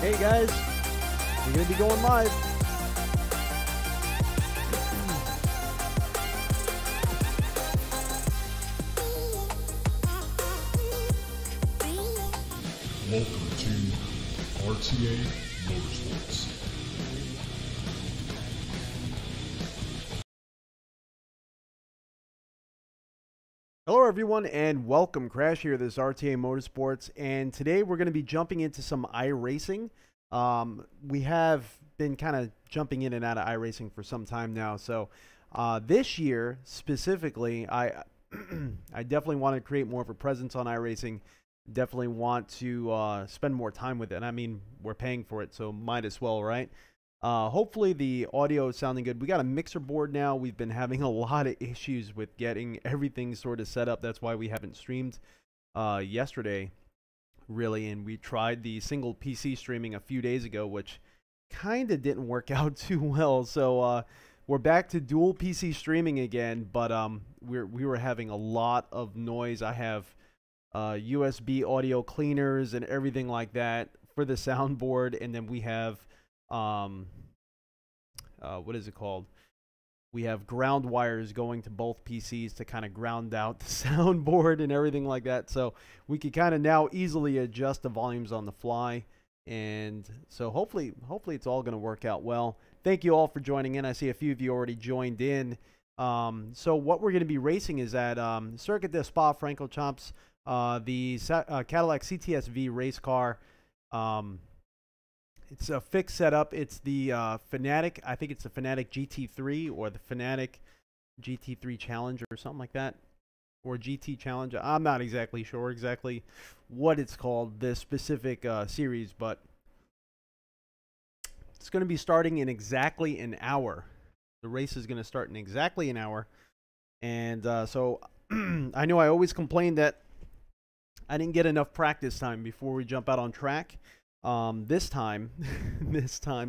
Hey guys, we're going to be going live. Welcome to RTA Motorsports. Hello everyone and welcome. Crash here, this is RTA Motorsports, and today we're going to be jumping into some iRacing. We have been kind of jumping in and out of iRacing for some time now, so this year specifically I definitely want to create more of a presence on iRacing. Definitely want to spend more time with it, and I mean, we're paying for it, so might as well, right? Hopefully the audio is sounding good. We got a mixer board now. We've been having a lot of issues with getting everything sort of set up. That's why we haven't streamed yesterday, really. And we tried the single PC streaming a few days ago, which kind of didn't work out too well. So we're back to dual PC streaming again, but we were having a lot of noise. I have USB audio cleaners and everything like that for the soundboard, and then we have what is it called? We have ground wires going to both PCs to kind of ground out the soundboard and everything like that. So we could kind of now easily adjust the volumes on the fly. And so hopefully it's all going to work out well. Thank you all for joining in. I see a few of you already joined in. So what we're going to be racing is at Circuit de Spa-Francorchamps, the Cadillac CTS-V race car. It's a fixed setup. It's the Fanatec. I think it's the Fanatec GT3 or the Fanatec GT3 Challenge or something like that, or GT Challenge. I'm not exactly sure exactly what it's called, this specific series, but it's going to be starting in exactly an hour. The race is going to start in exactly an hour, and so I know I always complain that I didn't get enough practice time before we jump out on track. This time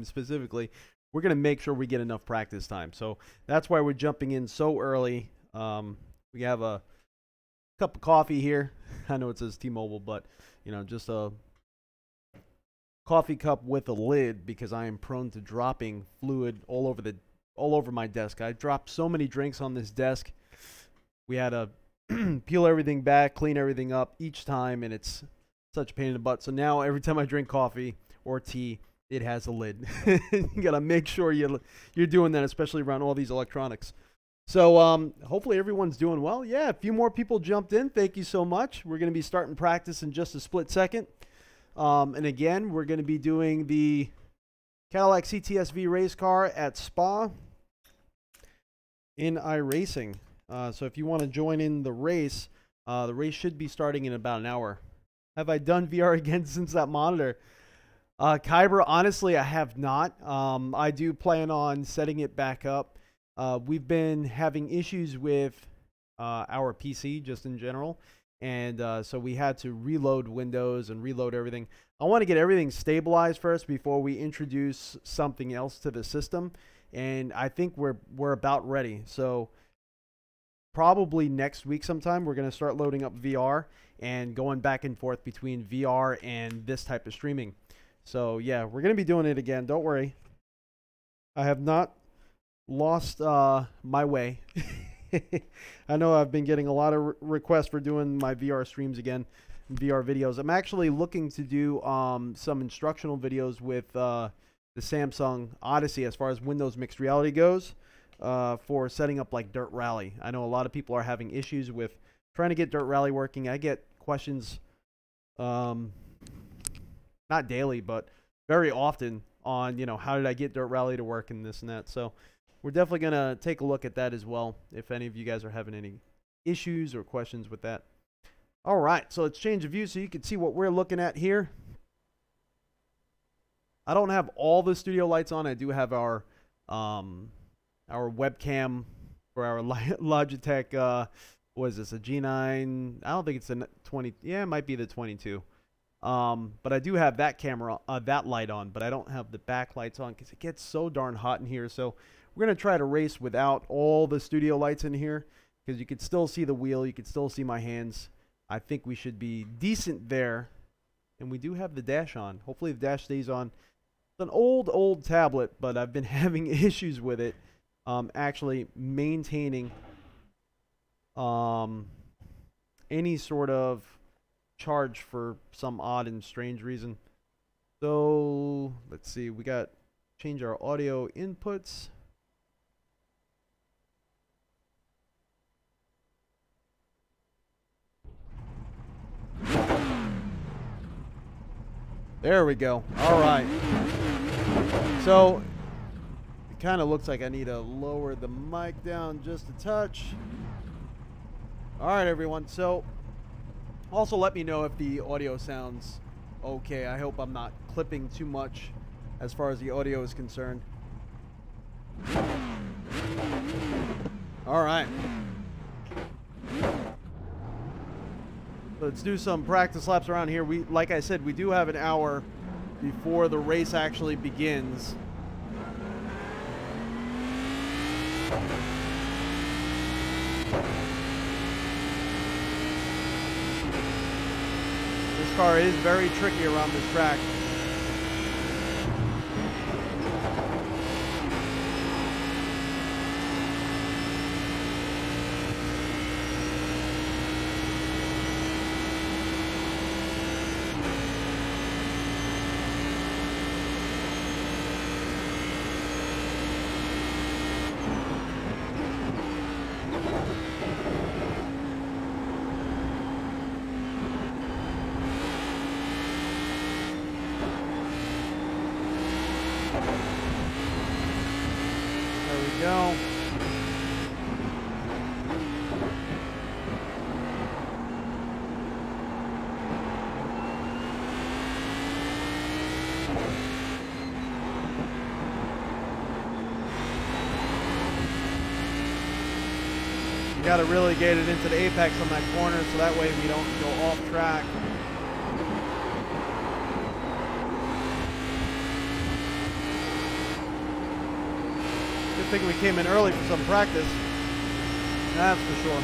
specifically, we're going to make sure we get enough practice time. So that's why we're jumping in so early. We have a cup of coffee here. I know it says T-Mobile, but, you know, just a coffee cup with a lid because I am prone to dropping fluid all over my desk. I dropped so many drinks on this desk. We had to peel everything back, clean everything up each time, and it's such a pain in the butt. So now every time I drink coffee or tea, it has a lid. You gotta make sure you're doing that, especially around all these electronics. So hopefully everyone's doing well. Yeah, a few more people jumped in. Thank you so much. We're gonna be starting practice in just a split second. And again, we're gonna be doing the Cadillac CTS-V race car at Spa in iRacing. So if you want to join in the race should be starting in about an hour. Have I done VR again since that monitor? Kyber, honestly, I have not. I do plan on setting it back up. We've been having issues with our PC just in general. And so we had to reload Windows and reload everything. I want to get everything stabilized first before we introduce something else to the system. And I think we're about ready. So probably next week sometime, we're going to start loading up VR and going back and forth between VR and this type of streaming. So yeah, we're going to be doing it again. Don't worry. I have not lost my way. I know I've been getting a lot of requests for doing my VR streams again, VR videos. I'm actually looking to do some instructional videos with the Samsung Odyssey as far as Windows mixed reality goes. For setting up like Dirt Rally. I know a lot of people are having issues with trying to get Dirt Rally working. I get questions, not daily, but very often on, you know, how did I get Dirt Rally to work and this and that. So we're definitely going to take a look at that as well if any of you guys are having any issues or questions with that. All right, so let's change the view so you can see what we're looking at here. I don't have all the studio lights on. I do have our webcam for our Logitech, what is this, a G9? I don't think it's a 20. Yeah, it might be the 22. But I do have that camera, that light on, but I don't have the backlights on because it gets so darn hot in here. So we're going to try to race without all the studio lights in here because you can still see the wheel. You can still see my hands. I think we should be decent there. And we do have the dash on. Hopefully the dash stays on. It's an old tablet, but I've been having issues with it. Actually maintaining any sort of charge for some odd and strange reason. So let's see, we got change our audio inputs. There we go. All right. So it kind of looks like I need to lower the mic down just a touch. All right, everyone. So also let me know if the audio sounds okay. I hope I'm not clipping too much as far as the audio is concerned. All right. Let's do some practice laps around here. Like I said, we do have an hour before the race actually begins. This car is very tricky around this track. Go. You got to really get it into the apex on that corner so that way we don't go off track. I think we came in early for some practice. That's for sure.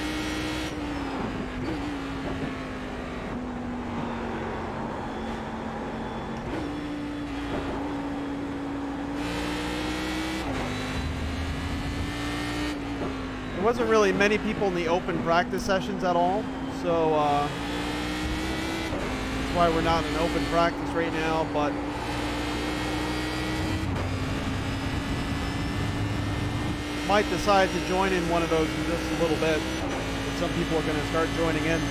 There wasn't really many people in the open practice sessions at all, so that's why we're not in open practice right now, but might decide to join in one of those in just a little bit. But some people are going to start joining in.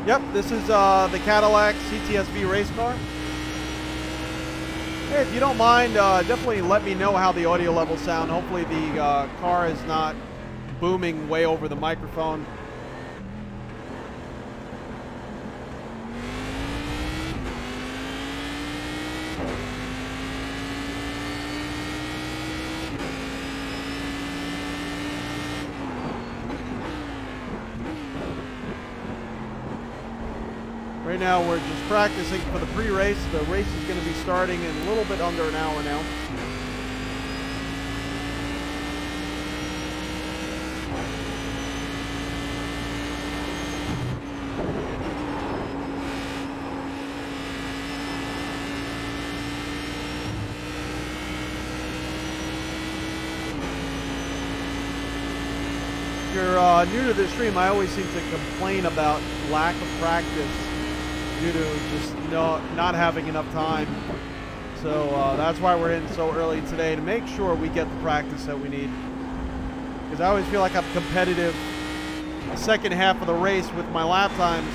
Yep, this is the Cadillac CTSV race car. Hey, if you don't mind, definitely let me know how the audio levels sound. Hopefully the car is not booming way over the microphone. Right now we're just practicing for the pre-race. The race is going to be starting in a little bit under an hour now. If you're new to this stream, I always seem to complain about lack of practice due to just not having enough time. So that's why we're in so early today, to make sure we get the practice that we need. Because I always feel like I'm competitive the second half of the race with my lap times.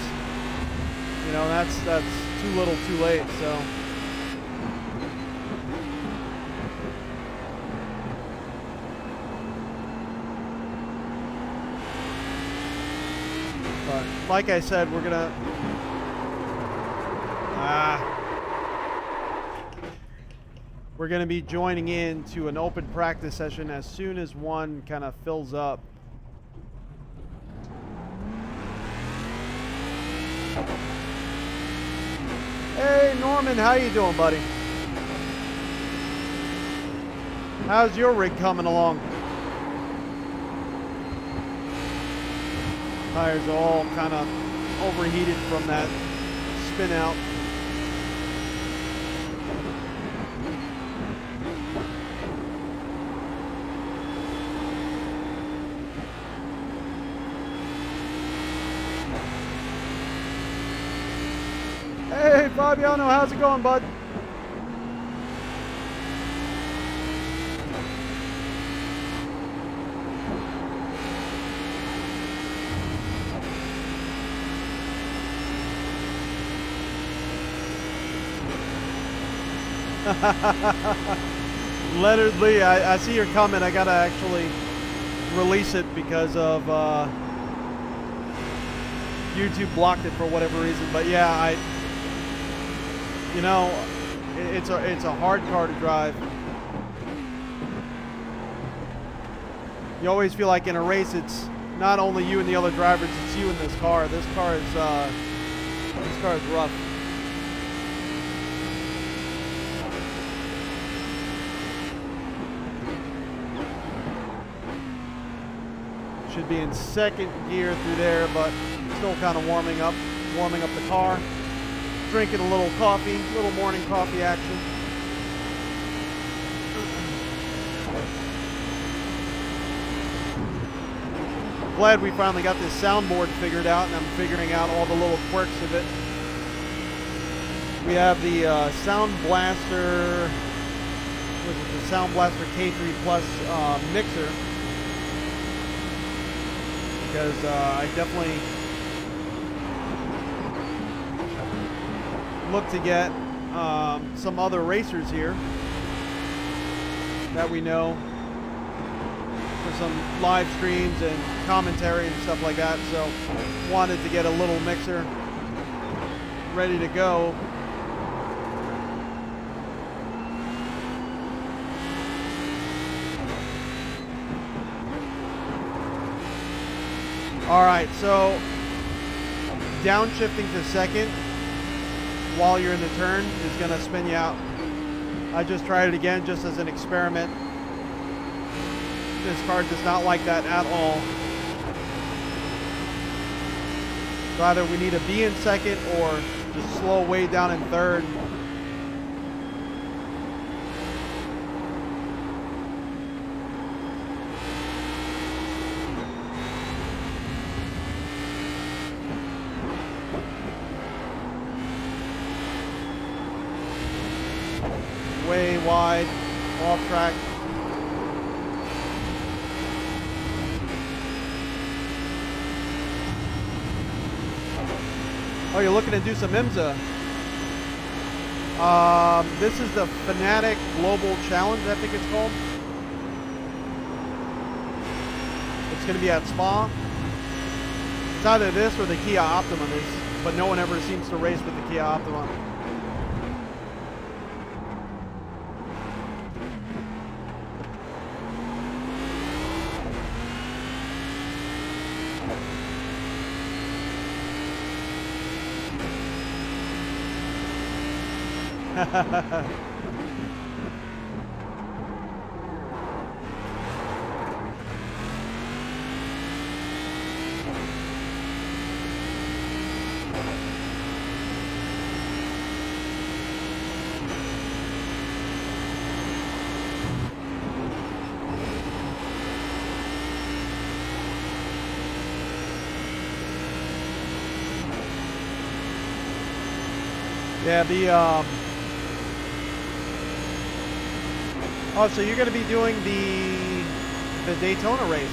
You know, that's too little too late, so. But like I said, we're gonna we're going to be joining in to an open practice session as soon as one kind of fills up. Hey Norman, how you doing, buddy? How's your rig coming along? Tires are all kind of overheated from that spin out. Hey Fabiano, how's it going, bud? Leonard Lee, I see your comment. I gotta actually release it because of YouTube blocked it for whatever reason. But yeah, you know, it's a hard car to drive. You always feel like in a race, it's not only you and the other drivers, it's you and this car. This car is rough. Should be in second gear through there, but still kind of warming up the car. Drinking a little coffee, little morning coffee action. Glad we finally got this soundboard figured out, and I'm figuring out all the little quirks of it. We have the Sound Blaster, what is it, the Sound Blaster K3 Plus mixer. Because I definitely look to get some other racers here that we know for some live streams and commentary and stuff like that. So wanted to get a little mixer ready to go. All right, so downshifting to second while you're in the turn is going to spin you out. I just tried it again just as an experiment. This car does not like that at all. So either we need to be in second or just slow way down in third. Way wide, off track. Oh, you're looking to do some IMSA. This is the Fanatec Global Challenge, I think it's called. It's going to be at Spa. It's either this or the Kia Optima, but no one ever seems to race with the Kia Optima. Yeah, oh, so you're going to be doing the Daytona race.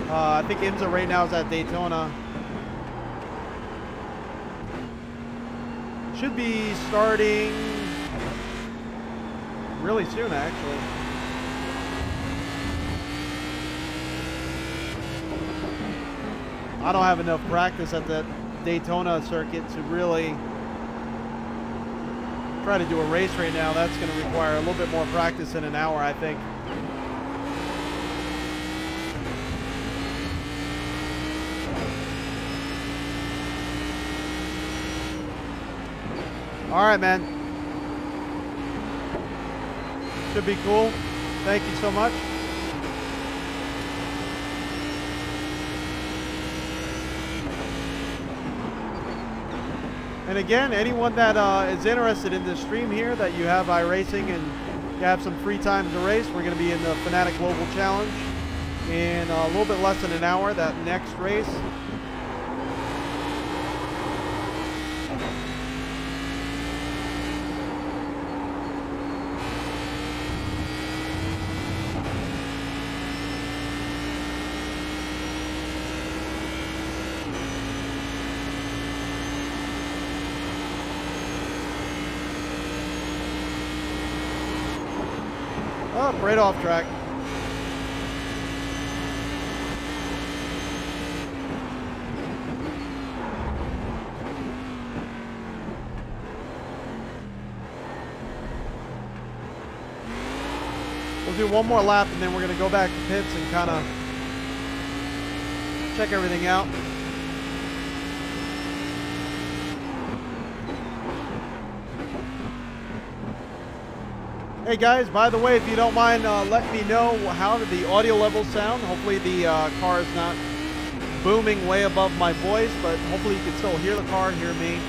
I think IMSA right now is at Daytona. Should be starting really soon, actually. I don't have enough practice at the Daytona circuit to really try to do a race right now. That's going to require a little bit more practice in an hour, I think. All right, man. Should be cool. Thank you so much. And again, anyone that is interested in this stream here, that you have iRacing and you have some free time to race, we're going to be in the Fanatec Global Challenge in a little bit less than an hour, that next race. Oh, right off track. We'll do one more lap and then we're going to go back to pits and kind of check everything out. Hey guys, by the way, if you don't mind, let me know how the audio levels sound. Hopefully the car is not booming way above my voice, but hopefully you can still hear the car, hear me.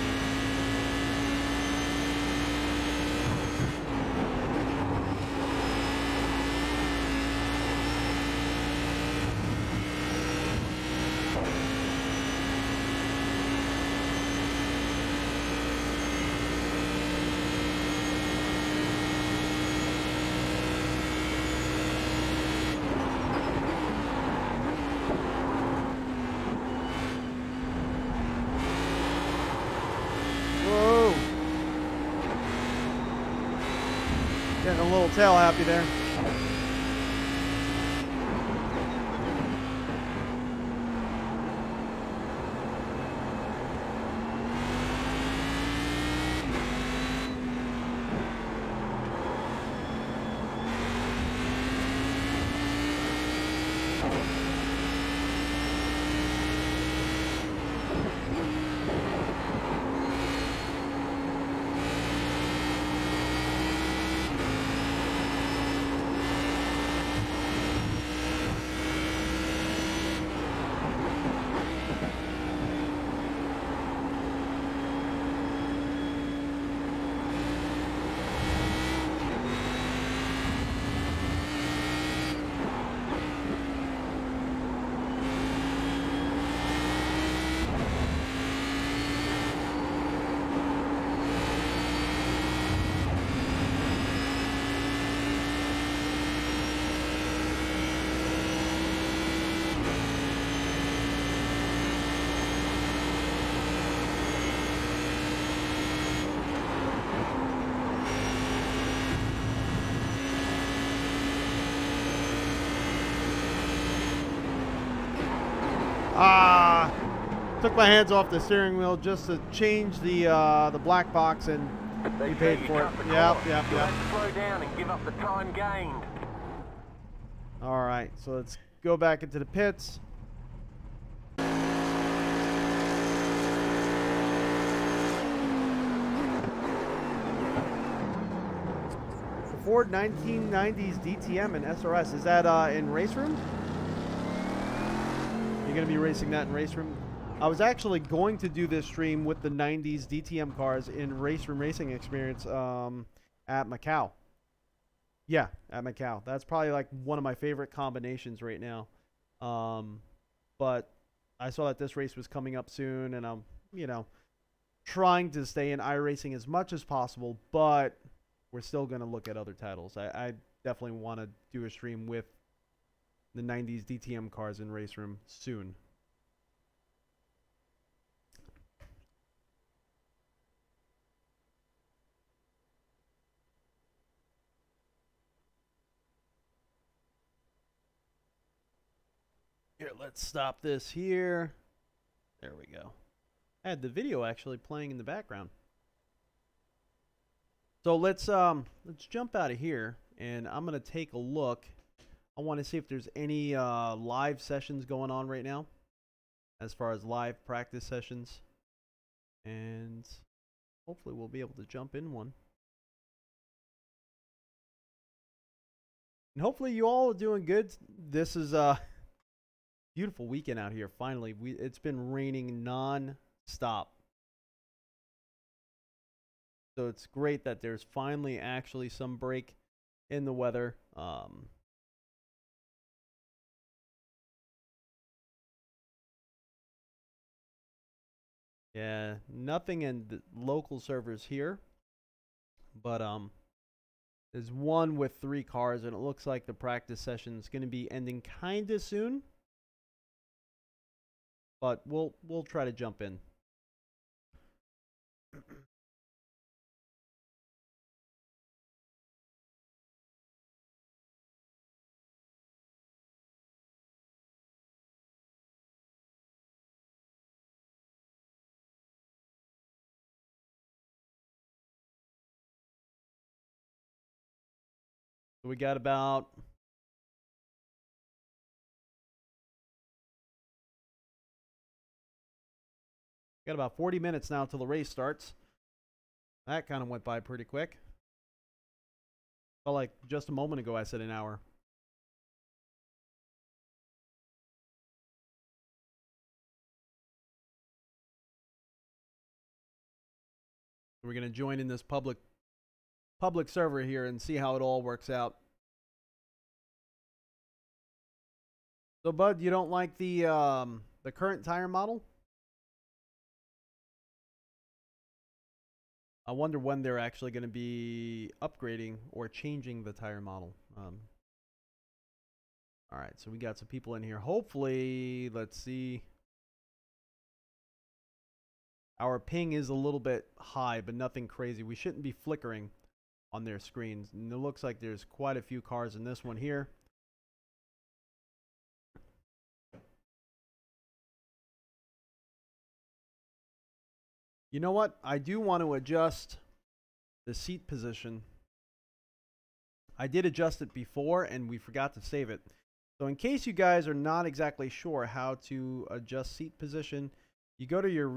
Getting a little tail happy there. Took my hands off the steering wheel just to change the black box, and we paid for it. Yep. Slow down and give up the time gained. All right, so let's go back into the pits. The Ford 1990s DTM and SRS, is that in race room? You're going to be racing that in race room? I was actually going to do this stream with the 90s DTM cars in race room racing experience at Macau. Yeah, at Macau. That's probably like one of my favorite combinations right now. But I saw that this race was coming up soon, and I'm, you know, trying to stay in iRacing as much as possible, but we're still going to look at other titles. I definitely want to do a stream with the 90s DTM cars in race room soon. Here, let's stop this here. There we go. I had the video actually playing in the background. So let's jump out of here, and I'm gonna take a look. I want to see if there's any live sessions going on right now, as far as live practice sessions, and hopefully we'll be able to jump in one. And hopefully you all are doing good. This is beautiful weekend out here. Finally, it's been raining non-stop So it's great that there's finally actually some break in the weather. Yeah, nothing in the local servers here, but there's one with 3 cars, and it looks like the practice session is going to be ending kind of soon. But we'll try to jump in. So we got about got about 40 minutes now till the race starts. That kind of went by pretty quick. Felt like just a moment ago I said an hour. We're going to join in this public server here and see how it all works out. So, Bud, you don't like the current tire model? I wonder when they're actually going to be upgrading or changing the tire model. All right, so we got some people in here. Hopefully, let's see. Our ping is a little bit high, but nothing crazy. We shouldn't be flickering on their screens. And it looks like there's quite a few cars in this one here. You know what? I do want to adjust the seat position. I did adjust it before, and we forgot to save it. So in case you guys are not exactly sure how to adjust seat position, you go to your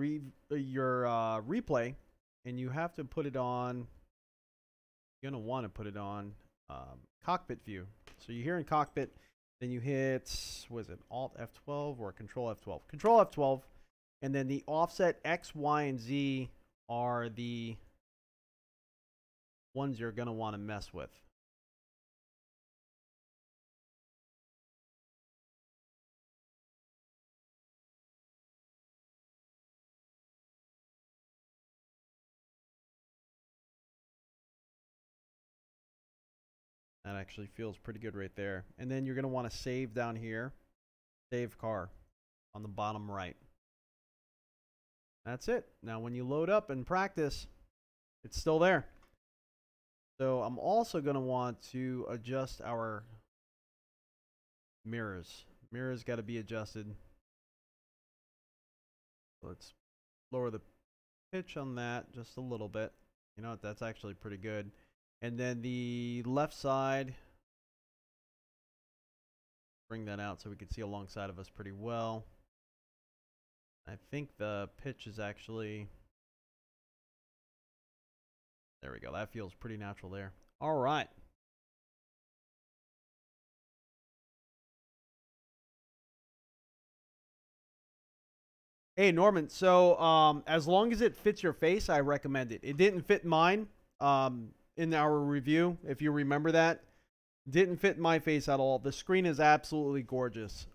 replay, and you have to put it on. You're going to want to put it on cockpit view. So you're here in cockpit, then you hit, what is it, Alt F12 or Control F12? Control F12. And then the offset X, Y, and Z are the ones you're going to want to mess with. That actually feels pretty good right there. And then you're going to want to save down here. Save car on the bottom right. That's it. Now when you load up and practice, it's still there. So I'm also going to want to adjust our mirrors. Mirrors got to be adjusted. Let's lower the pitch on that just a little bit. You know what? That's actually pretty good. And then the left side, bring that out so we can see alongside of us pretty well. I think the pitch is actually, there we go. That feels pretty natural there. All right. Hey, Norman. So as long as it fits your face, I recommend it. It didn't fit mine in our review, if you remember that. Didn't fit my face at all. The screen is absolutely gorgeous.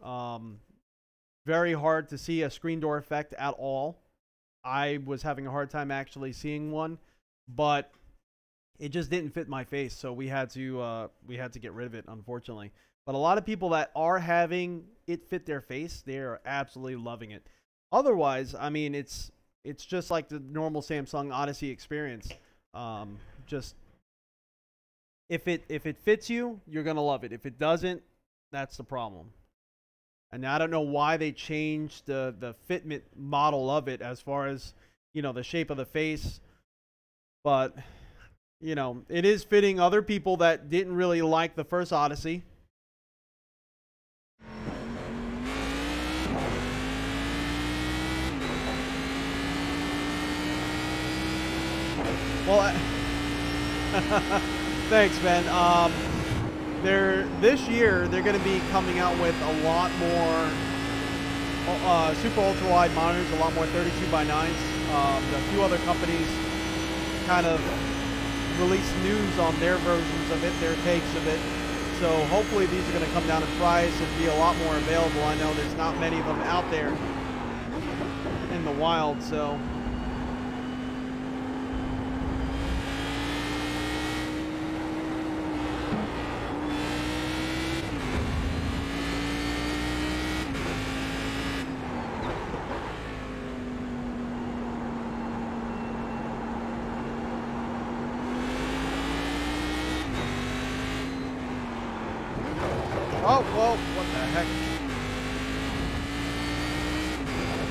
Very hard to see a screen door effect at all. I was having a hard time actually seeing one, but it just didn't fit my face, so we had to get rid of it, unfortunately. But a lot of people that are having it fit their face, they are absolutely loving it. Otherwise, I mean, it's just like the normal Samsung Odyssey experience. Just if it fits you, you're gonna love it. If it doesn't, that's the problem. And I don't know why they changed the fitment model of it as far as, you know, the shape of the face. But, you know, it is fitting other people that didn't really like the first Odyssey. Well, thanks, Ben. This year, they're going to be coming out with a lot more super ultra wide monitors, a lot more 32x9s. A few other companies kind of release news on their versions of it, their takes of it. So hopefully these are going to come down in price and be a lot more available. I know there's not many of them out there in the wild, so. Oh, whoa, what the heck?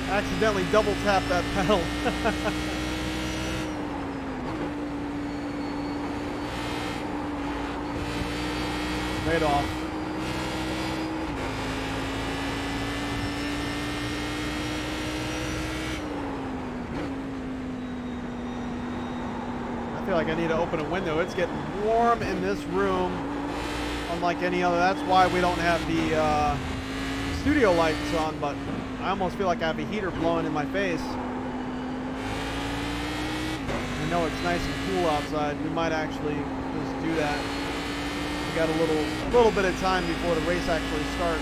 Accidentally double tapped that pedal. Right off. I feel like I need to open a window. It's getting warm in this room. Unlike any other. That's why we don't have the studio lights on, but I almost feel like I have a heater blowing in my face. I know it's nice and cool outside. We might actually just do that. We got a little bit of time before the race actually starts.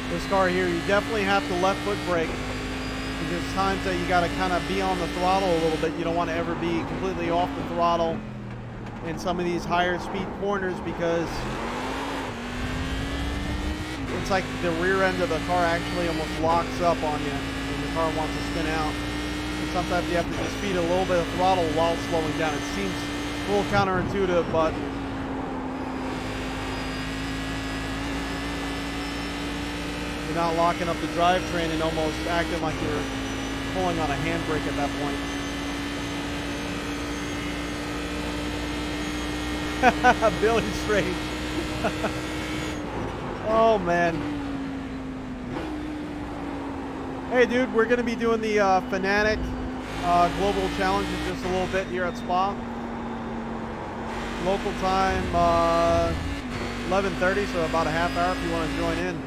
This car here, you definitely have to left foot brake. There's times that you got to kind of be on the throttle a little bit. You don't want to ever be completely off the throttle in some of these higher speed corners, because it's like the rear end of the car actually almost locks up on you when the car wants to spin out. And sometimes you have to just feed a little bit of throttle while slowing down. It seems a little counterintuitive, but you're not locking up the drivetrain and almost acting like you're pulling on a handbrake at that point. Billy Strange. Oh, man. Hey, dude, we're going to be doing the Fanatec Global Challenge in just a little bit here at Spa. Local time, 11:30, so about a half hour if you want to join in.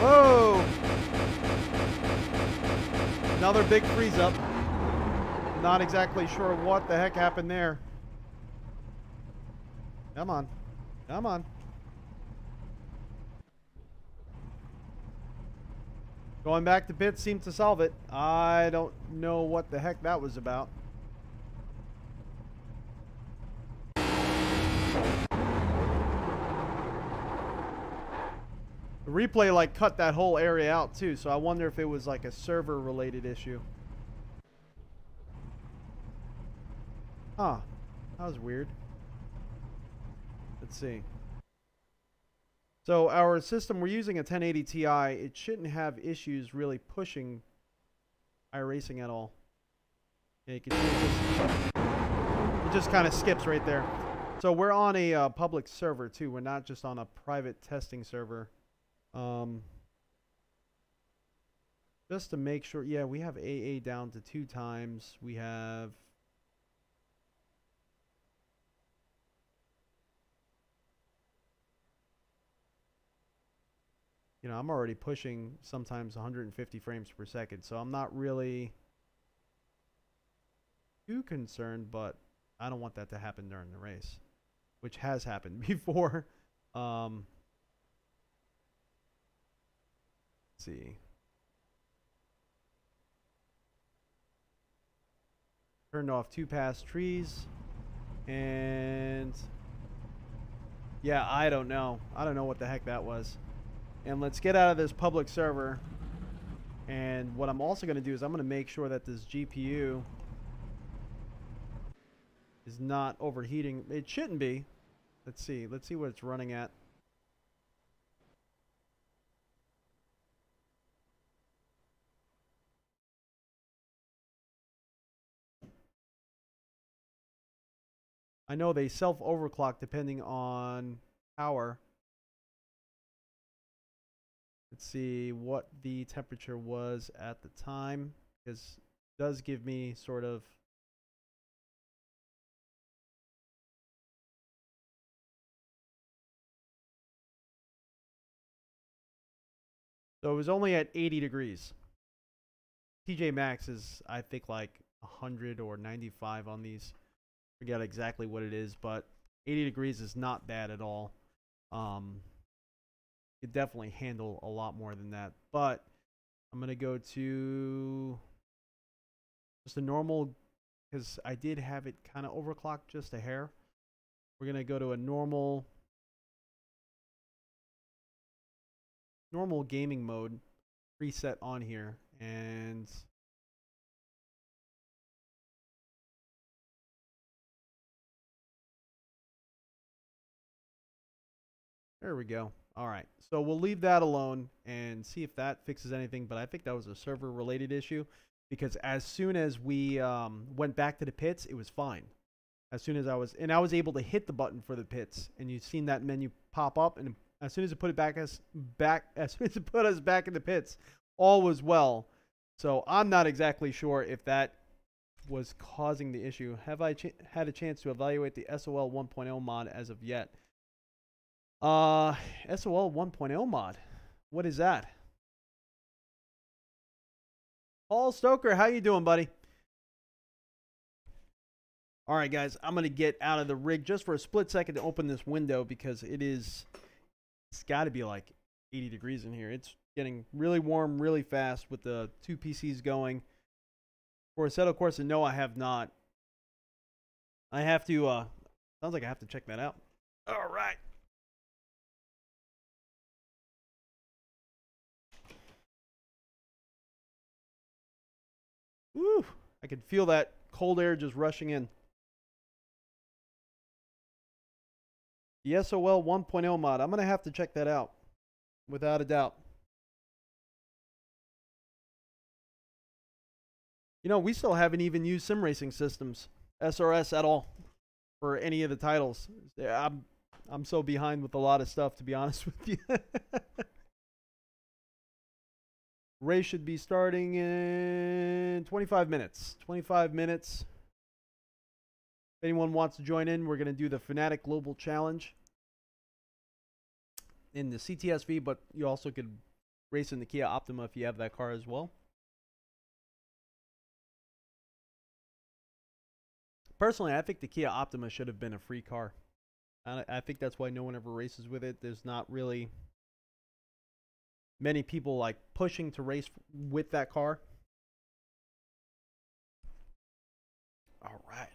Whoa! Another big freeze up. Not exactly sure what the heck happened there. Come on. Come on. Going back to pits seemed to solve it. I don't know what the heck that was about. The replay like cut that whole area out too, so I wonder if it was like a server related issue. Huh. That was weird. Let's see. So our system, we're using a 1080 Ti. It shouldn't have issues really pushing iRacing at all. Yeah, you can see it just kind of skips right there. So we're on a public server too. We're not just on a private testing server. Just to make sure, yeah, we have AA down to 2 times. We have you know, I'm already pushing sometimes 150 frames per second, so I'm not really too concerned, but I don't want that to happen during the race, which has happened before. Let's see. Turned off 2 past trees, and yeah, I don't know. I don't know what the heck that was. And let's get out of this public server. And what I'm also going to do is I'm going to make sure that this GPU is not overheating. It shouldn't be. Let's see. Let's see what it's running at. I know they self-overclock depending on power. Let's see what the temperature was at the time, because it does give me sort of so it was only at 80 degrees. TJ Maxx is, I think, like 100 or 95 on these. Forget exactly what it is, but 80 degrees is not bad at all. Could definitely handle a lot more than that. But I'm going to go to just a normal, because I did have it kind of overclocked just a hair. We're going to go to a normal gaming mode preset on here, and there we go. All right, so we'll leave that alone and see if that fixes anything, but I think that was a server related issue, because as soon as we went back to the pits, it was fine. As soon as I was able to hit the button for the pits, and you've seen that menu pop up, and as soon as it put us back in the pits, all was well. So I'm not exactly sure if that was causing the issue. Have I had a chance to evaluate the SOL 1.0 mod as of yet? SOL 1.0 mod. What is that? Paul Stoker, how you doing, buddy? All right, guys, I'm going to get out of the rig just for a split second to open this window, because it's got to be like 80 degrees in here. It's getting really warm really fast with the 2 PCs going. For Assetto Corsa, no, I have not. I have to, sounds like I have to check that out. All right. Woo! I can feel that cold air just rushing in. The SOL 1.0 mod. I'm going to have to check that out, without a doubt. You know, we still haven't even used sim racing systems, SRS, at all, for any of the titles. I'm so behind with a lot of stuff, to be honest with you. Race should be starting in 25 minutes. 25 minutes. If anyone wants to join in, we're going to do the Fanatec Global Challenge in the CTSV, but you also could race in the Kia Optima if you have that car as well. Personally, I think the Kia Optima should have been a free car. I think that's why no one ever races with it. There's not really many people like pushing to race with that car. All right.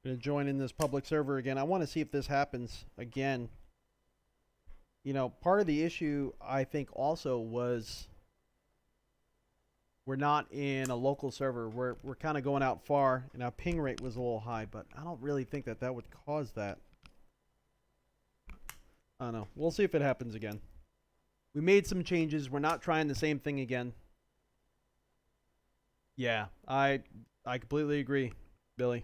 I'm going to join in this public server again. I want to see if this happens again. You know, part of the issue, I think, also was we're not in a local server. We're kind of going out far, and our ping rate was a little high, but I don't really think that that would cause that. I don't know. We'll see if it happens again. We made some changes. We're not trying the same thing again. Yeah, I completely agree, Billy.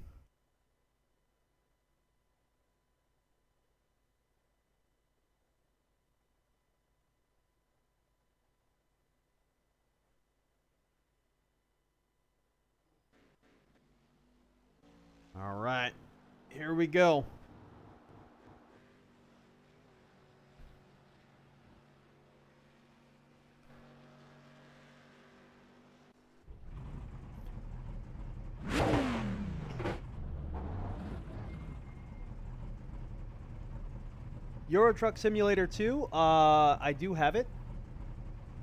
All right, here we go. Euro Truck Simulator 2, I do have it.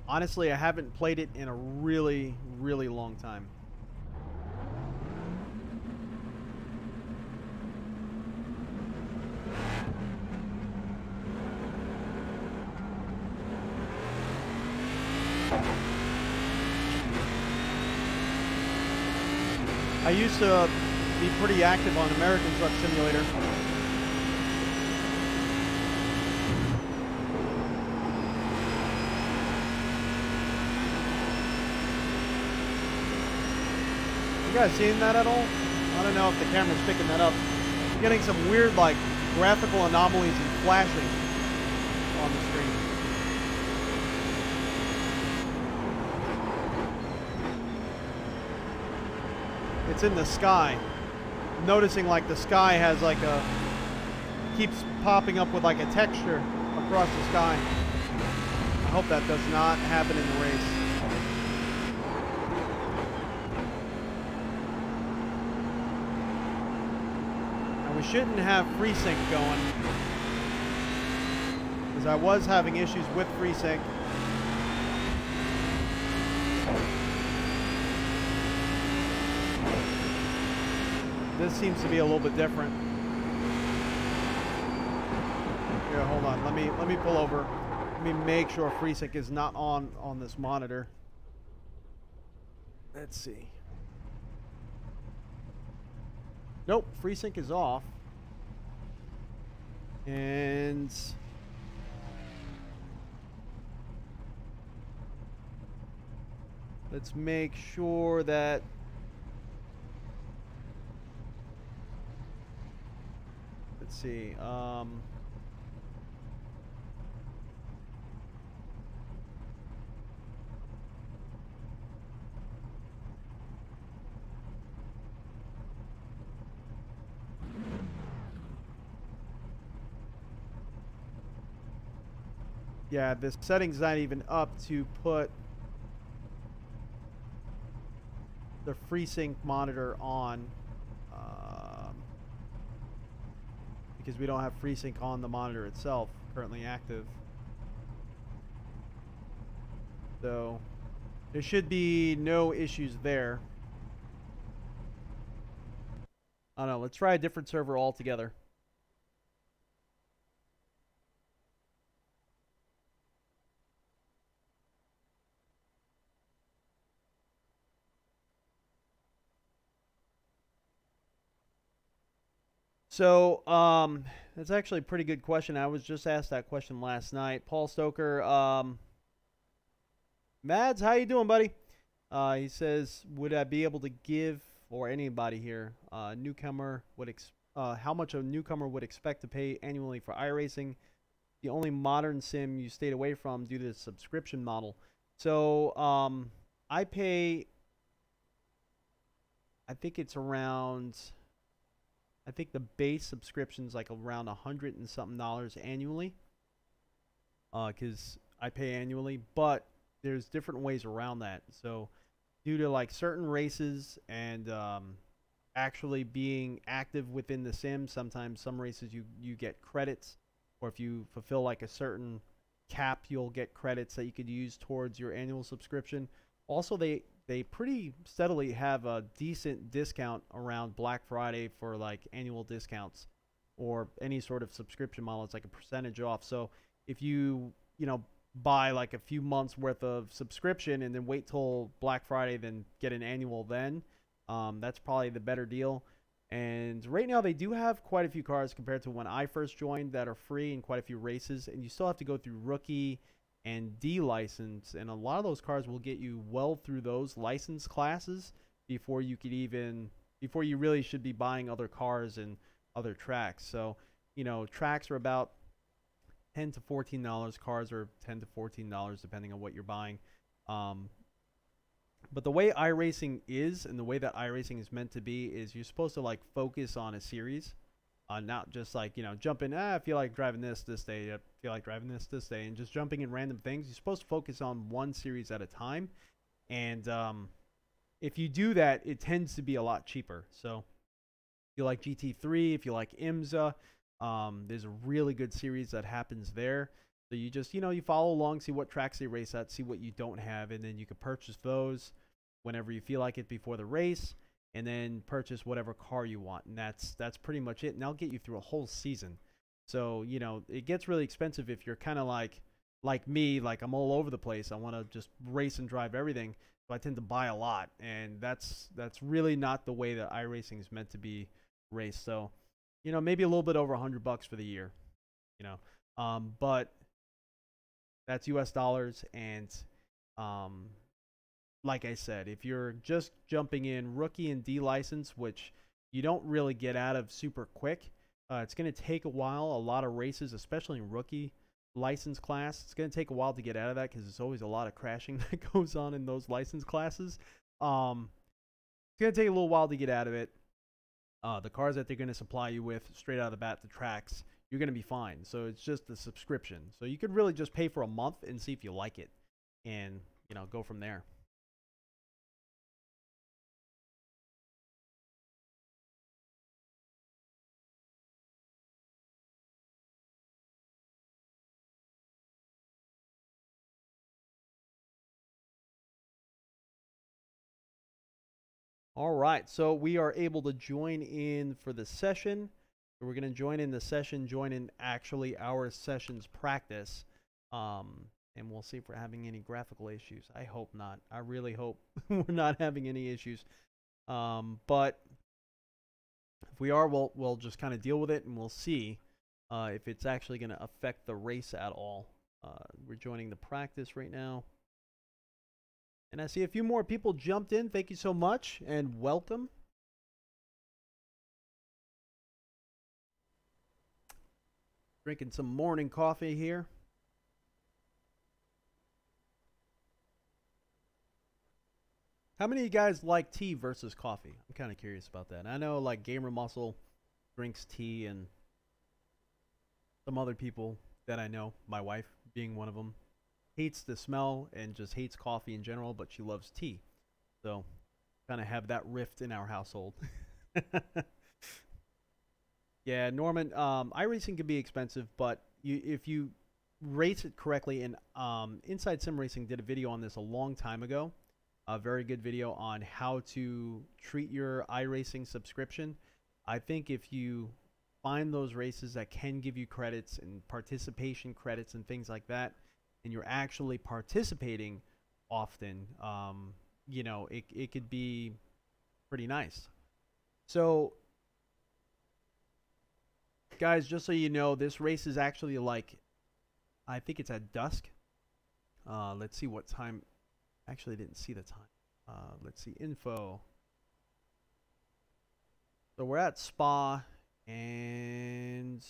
Honestly, I haven't played it in a really, really long time. I used to be pretty active on American Truck Simulator. You guys seeing that at all? I don't know if the camera's picking that up. I'm getting some weird, like, graphical anomalies and flashing on the screen. It's in the sky. I'm noticing, like, the sky has, like, keeps popping up with, like, a texture across the sky. I hope that does not happen in the race. We shouldn't have FreeSync going, because I was having issues with FreeSync. This seems to be a little bit different. Here, hold on. Let me pull over. Let me make sure FreeSync is not on this monitor. Let's see. Nope, FreeSync is off. And let's make sure that let's see. Yeah, this setting's not even up to put the FreeSync monitor on because we don't have FreeSync on the monitor itself currently active. So there should be no issues there. I don't know. Let's try a different server altogether. So, that's actually a pretty good question. I was just asked that question last night. Paul Stoker, Mads, how you doing, buddy? He says, would I be able to give, or anybody here, newcomer would how much a newcomer would expect to pay annually for iRacing? The only modern sim you stayed away from due to the subscription model. So, I pay, I think it's around, I think the base subscription's like around $100 and something annually. Because I pay annually, but there's different ways around that. So due to like certain races and actually being active within the sim, sometimes some races you get credits, or if you fulfill like a certain cap, you'll get credits that you could use towards your annual subscription. Also, they pretty steadily have a decent discount around Black Friday for like annual discounts or any sort of subscription model. It's like a percentage off. So if you buy like a few months worth of subscription and then wait till Black Friday, then get an annual, then that's probably the better deal. And right now they do have quite a few cars compared to when I first joined that are free, and quite a few races, and you still have to go through rookie and D license, and a lot of those cars will get you well through those license classes before you really should be buying other cars and other tracks. So tracks are about $10 to $14. Cars are $10 to $14 depending on what you're buying. But the way iRacing is, and the way that iRacing is meant to be, is you're supposed to like focus on a series, not just like, you know, jump in, I feel like driving this day, I feel like driving this day, and just jumping in random things. You're supposed to focus on one series at a time. And if you do that, it tends to be a lot cheaper. So if you like GT3, if you like IMSA, there's a really good series that happens there. So you just, you know, you follow along, see what tracks they race at, see what you don't have, and then you can purchase those whenever you feel like it before the race, and then purchase whatever car you want. And that's pretty much it. And that'll get you through a whole season. So, you know, it gets really expensive if you're kind of like me, like I'm all over the place. I want to just race and drive everything. So I tend to buy a lot, and that's really not the way that iRacing is meant to be raced. So, you know, maybe a little bit over $100 for the year, you know, but that's US dollars. And like I said, if you're just jumping in rookie and D license, which you don't really get out of super quick, it's going to take a while. A lot of races, especially in rookie license class, it's going to take a while to get out of that, because there's always a lot of crashing that goes on in those license classes. It's going to take a little while to get out of it. The cars that they're going to supply you with straight out of the bat, the tracks, you're going to be fine. So it's just a subscription. So you could really just pay for a month and see if you like it, and, you know, go from there. All right, so we are able to join in for the session. So we're going to join in the session, join in actually our session's practice, and we'll see if we're having any graphical issues. I hope not. I really hope we're not having any issues. But if we are, we'll just kind of deal with it, and we'll see if it's actually going to affect the race at all. We're joining the practice right now. And I see a few more people jumped in. Thank you so much, and welcome. Drinking some morning coffee here. How many of you guys like tea versus coffee? I'm kind of curious about that. I know like Gamer Muscle drinks tea, and some other people that I know, my wife being one of them, hates the smell and just hates coffee in general, but she loves tea. So kind of have that rift in our household. Yeah, Norman, iRacing can be expensive, but if you race it correctly, and Inside Sim Racing did a video on this a long time ago, a very good video on how to treat your iRacing subscription. I think if you find those races that can give you credits and participation credits and things like that, and you're actually participating often, you know, it could be pretty nice. So, guys, just so you know, this race is actually like, I think it's at dusk. Let's see what time. Actually, I didn't see the time. Let's see, info. So we're at Spa, and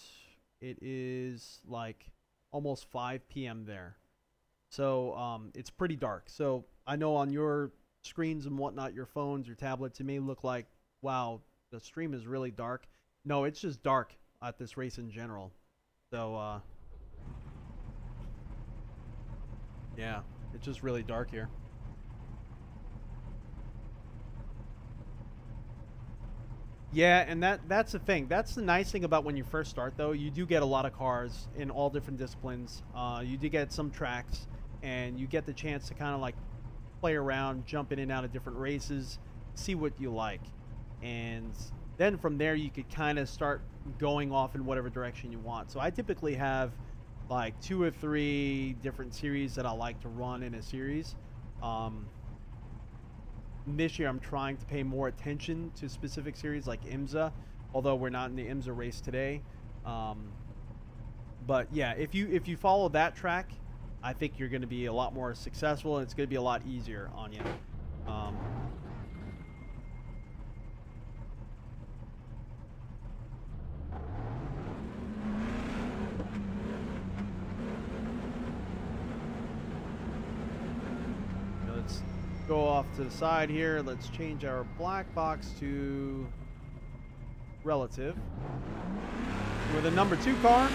it is like almost 5 p.m. there. So it's pretty dark. So I know on your screens and whatnot, your phones, your tablets, it may look like, wow, the stream is really dark. No, it's just dark at this race in general. So yeah, it's just really dark here. Yeah, and that's the thing. That's the nice thing about when you first start, though. You do get a lot of cars in all different disciplines. You do get some tracks, and you get the chance to kind of like play around, jump in and out of different races, see what you like. And then from there, you could kind of start going off in whatever direction you want. So I typically have like 2 or 3 different series that I like to run in a series. This year I'm trying to pay more attention to specific series like IMSA, although we're not in the IMSA race today. But yeah, if you follow that track, I think you're going to be a lot more successful, and it's going to be a lot easier on you. Let's go go off to the side here. Let's change our black box to relative. With a number 2 car.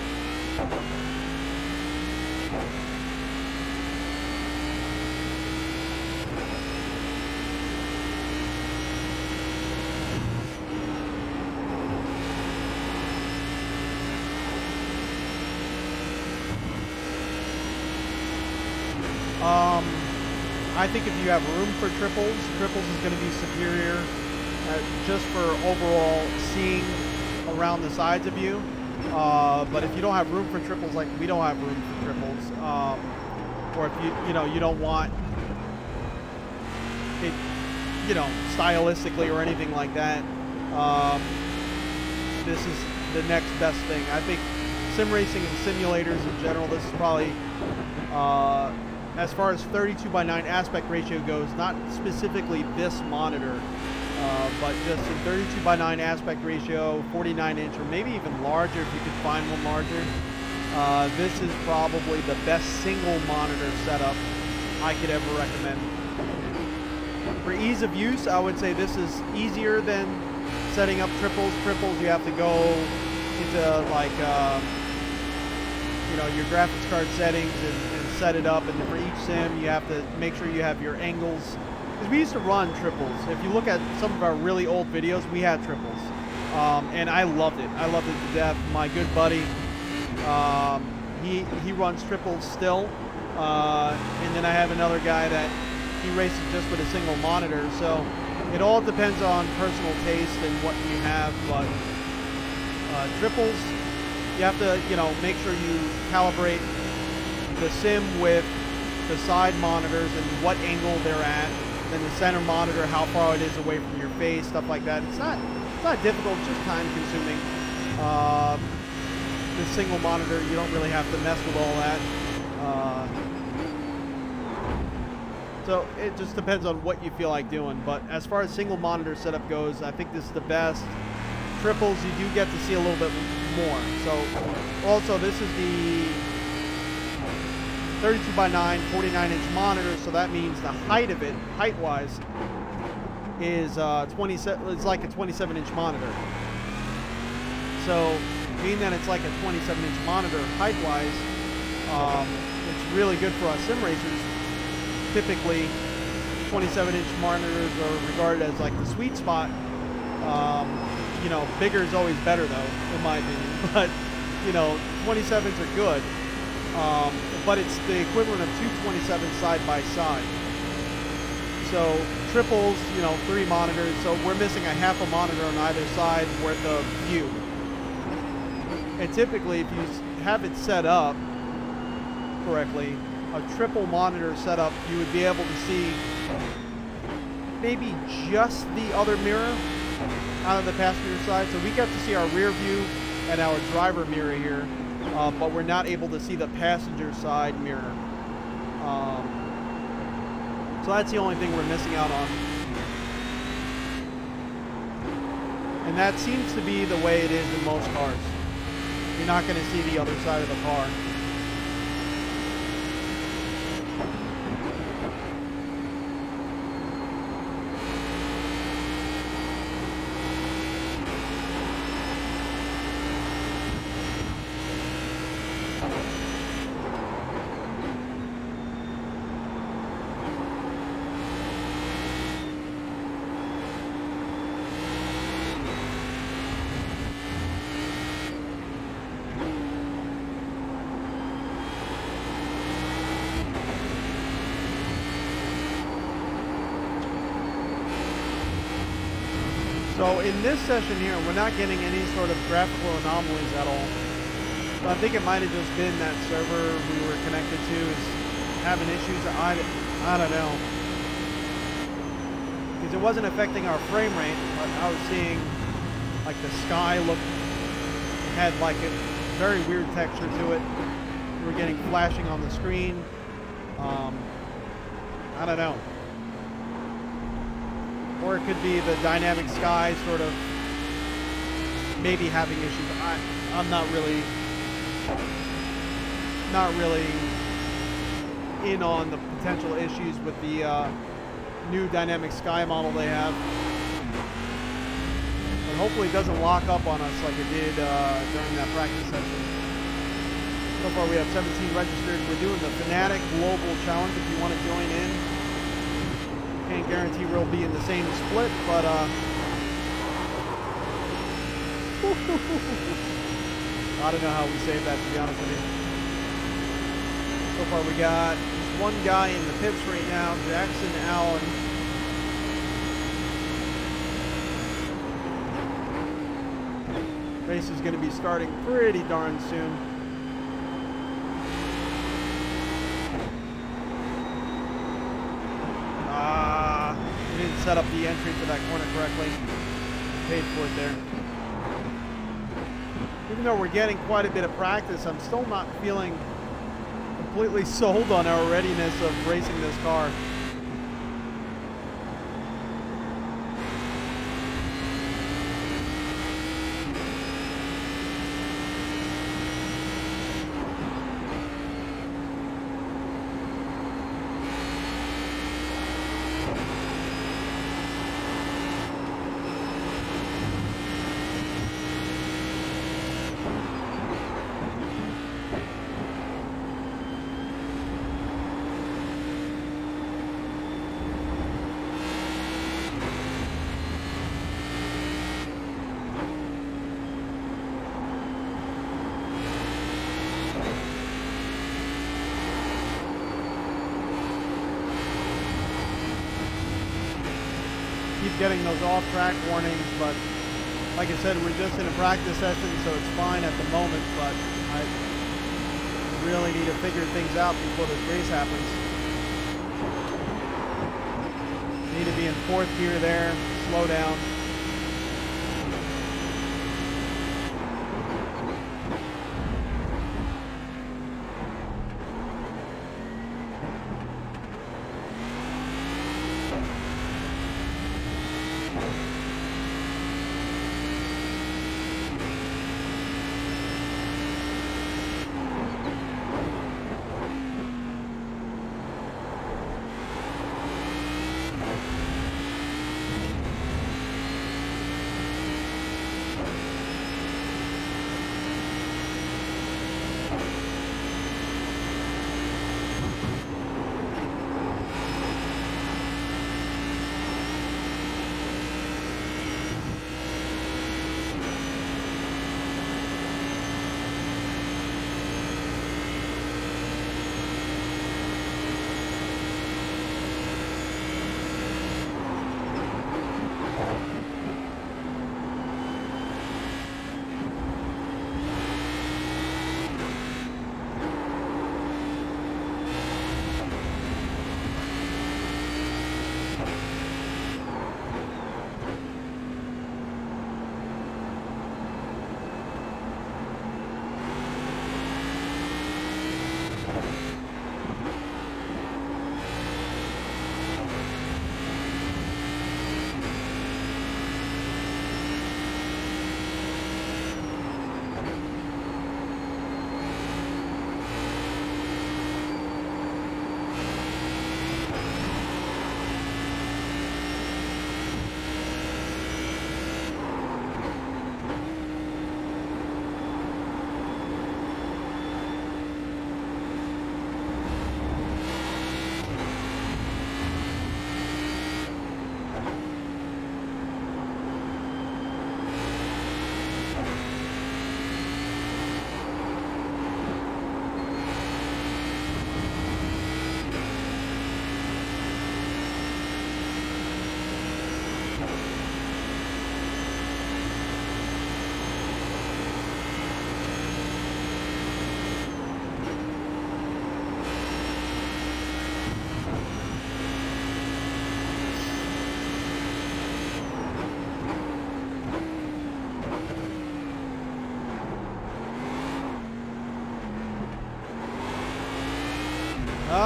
I think if you have room for triples, triples is going to be superior just for overall seeing around the sides of you. But if you don't have room for triples, like we don't have room for triples, or if you don't want it, stylistically or anything like that, this is the next best thing. I think sim racing and simulators in general, this is probably as far as 32:9 aspect ratio goes, not specifically this monitor, but just in 32:9 aspect ratio, 49-inch, or maybe even larger if you could find one larger. This is probably the best single monitor setup I could ever recommend. For ease of use, I would say this is easier than setting up triples. Triples, you have to go into like your graphics card settings and set it up, and for each sim you have to make sure you have your angles, because we used to run triples. If you look at some of our really old videos, we had triples, and I loved it. I loved it to death. My good buddy, he runs triples still, and then I have another guy that he races just with a single monitor. So it all depends on personal taste and what you have, but triples, you have to make sure you calibrate the sim with the side monitors and what angle they're at, then the center monitor, how far it is away from your face, stuff like that. It's not difficult, it's just time consuming. The single monitor, you don't really have to mess with all that. So it just depends on what you feel like doing. But as far as single monitor setup goes, I think this is the best. Triples, you do get to see a little bit more. So also, this is the 32:9 49-inch monitor, so that means the height of it, height-wise, is 27. It's like a 27-inch monitor. So, being that it's like a 27-inch monitor height-wise, it's really good for us sim racers. Typically, 27-inch monitors are regarded as like the sweet spot. Bigger is always better, though, in my opinion. But 27s are good. But it's the equivalent of 227 side by side. So triples, 3 monitors. So we're missing a half a monitor on either side worth of view. And typically, if you have it set up correctly, a triple monitor setup, you would be able to see maybe just the other mirror out of the passenger side. So we get to see our rear view and our driver mirror here. But we're not able to see the passenger side mirror. So that's the only thing we're missing out on. And that seems to be the way it is in most cars. You're not going to see the other side of the car. So in this session here, we're not getting any sort of graphical anomalies at all. So I think it might have just been that server we were connected to is having issues. I don't know. Because it wasn't affecting our frame rate, but I was seeing like the sky had like a very weird texture to it. We were getting flashing on the screen. I don't know. Or it could be the dynamic sky sort of maybe having issues. I'm not really in on the potential issues with the new dynamic sky model they have. But hopefully it doesn't lock up on us like it did during that practice session. So far we have 17 registered. We're doing the Fanatec Global Challenge if you want to join in. Can't guarantee we'll be in the same split, but I don't know how we save that, to be honest with you. So far we got one guy in the pits right now, Jackson Allen. Race is going to be starting pretty darn soon. We didn't set up the entry for that corner correctly. Paid for it there. Even though we're getting quite a bit of practice, I'm still not feeling completely sold on our readiness of racing this car. Getting those off-track warnings, but like I said, we're just in a practice session, so it's fine at the moment, but I really need to figure things out before this race happens. Need to be in fourth gear there, slow down.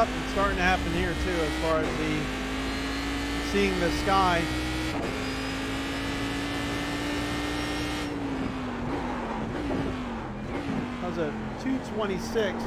It's starting to happen here too, as far as the seeing the sky. That was a 226.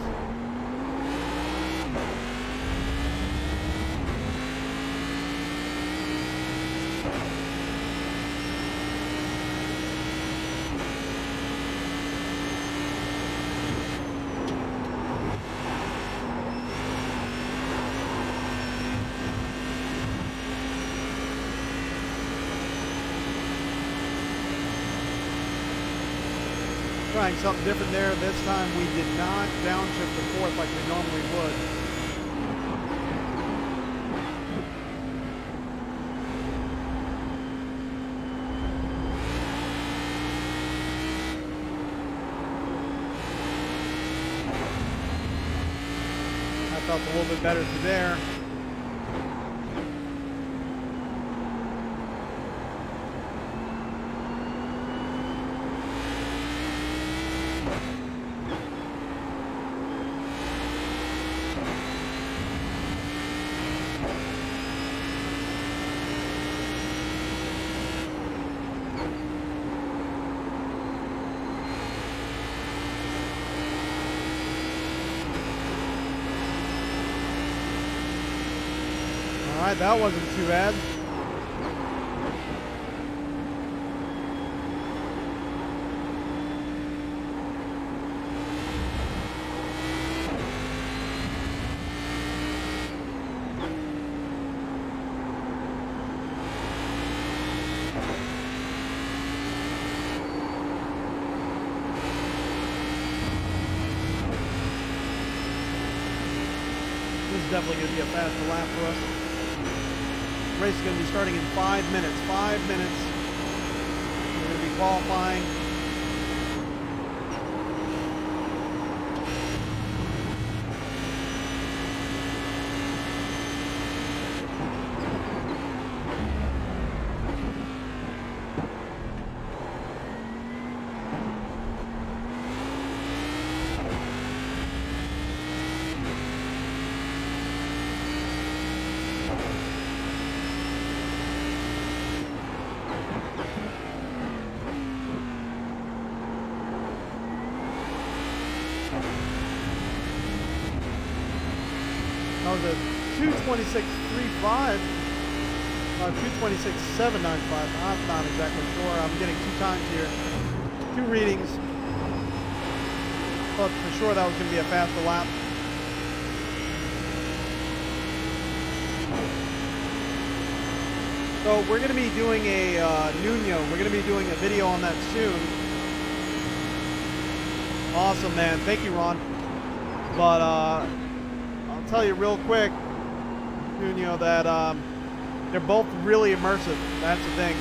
Trying something different there. This time we did not downshift to fourth like we normally would. That felt a little bit better through there. Alright, that wasn't too bad. This is definitely going to be a faster lap for us. Race is going to be starting in 5 minutes. 5 minutes. We're going to be qualifying. That was a 226.35, 226.795. I'm not exactly sure. I'm getting two times here, two readings. But for sure that was going to be a faster lap. So we're going to be doing a Nuno. We're going to be doing a video on that soon. Awesome, man. Thank you, Ron. But I'll tell you real quick, Nuno, that they're both really immersive. That's the thing.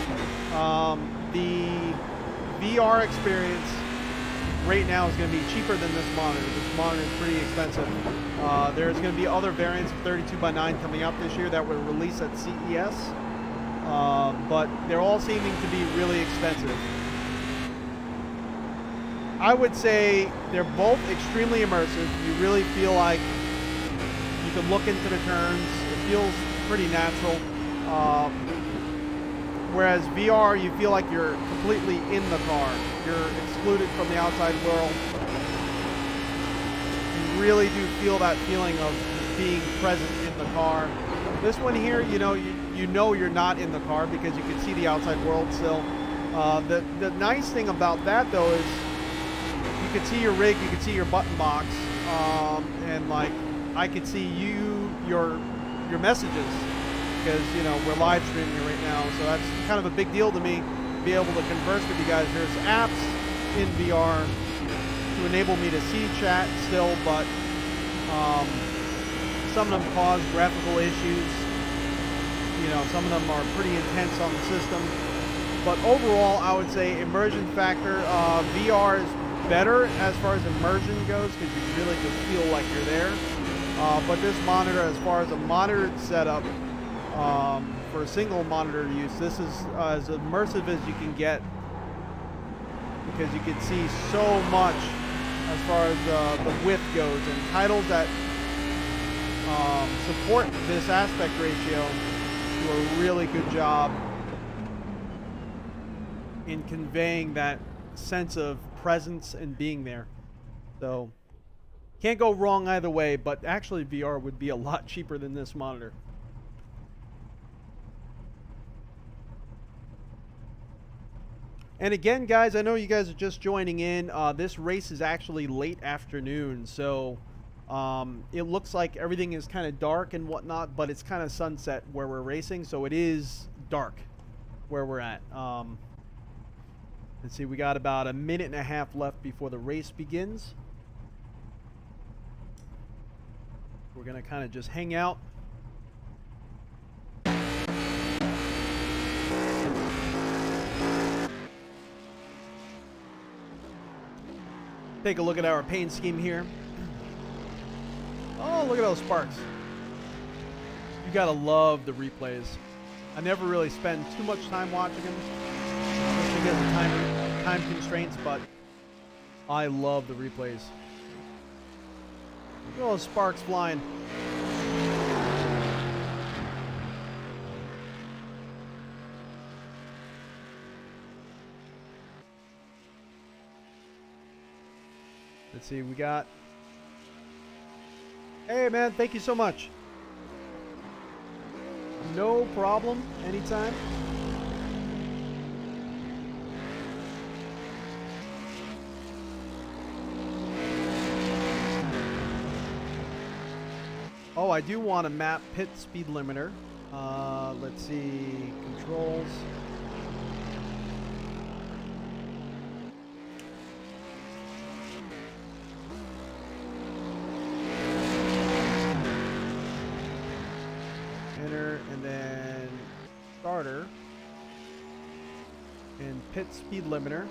The VR experience right now is going to be cheaper than this monitor. This monitor is pretty expensive. There's going to be other variants of 32x9 coming out this year that will release at CES. But they're all seeming to be really expensive. I would say they're both extremely immersive. You really feel like you can look into the turns. It feels pretty natural. Whereas VR, you feel like you're completely in the car. You're excluded from the outside world. You really do feel that feeling of being present in the car. This one here, you know you're not in the car because you can see the outside world still. The nice thing about that though is you can see your rig, you can see your button box, and like I could see your messages because we're live streaming right now, so that's kind of a big deal to me to be able to converse with you guys. There's apps in VR to enable me to see chat still, but some of them cause graphical issues. Some of them are pretty intense on the system. But overall, I would say immersion factor, VR is better as far as immersion goes because you really just feel like you're there. But this monitor, as far as a monitored setup for a single monitor use, this is as immersive as you can get because you can see so much as far as the width goes, and titles that support this aspect ratio do a really good job in conveying that sense of presence and being there. So can't go wrong either way, but actually VR would be a lot cheaper than this monitor. And again, guys, I know you guys are just joining in. This race is actually late afternoon, so it looks like everything is kind of dark and whatnot, but it's kind of sunset where we're racing, so it is dark where we're at. Let's see, we got about a minute and a half left before the race begins. We're going to kind of just hang out. Take a look at our paint scheme here. Oh, look at those sparks. You gotta love the replays. I never really spend too much time watching them just because of time constraints, but I love the replays. Look at those sparks flying. Let's see, we got... Hey, man, thank you so much. No problem, anytime. Oh, I do want to map pit speed limiter. Let's see, controls. And then starter and pit speed limiter.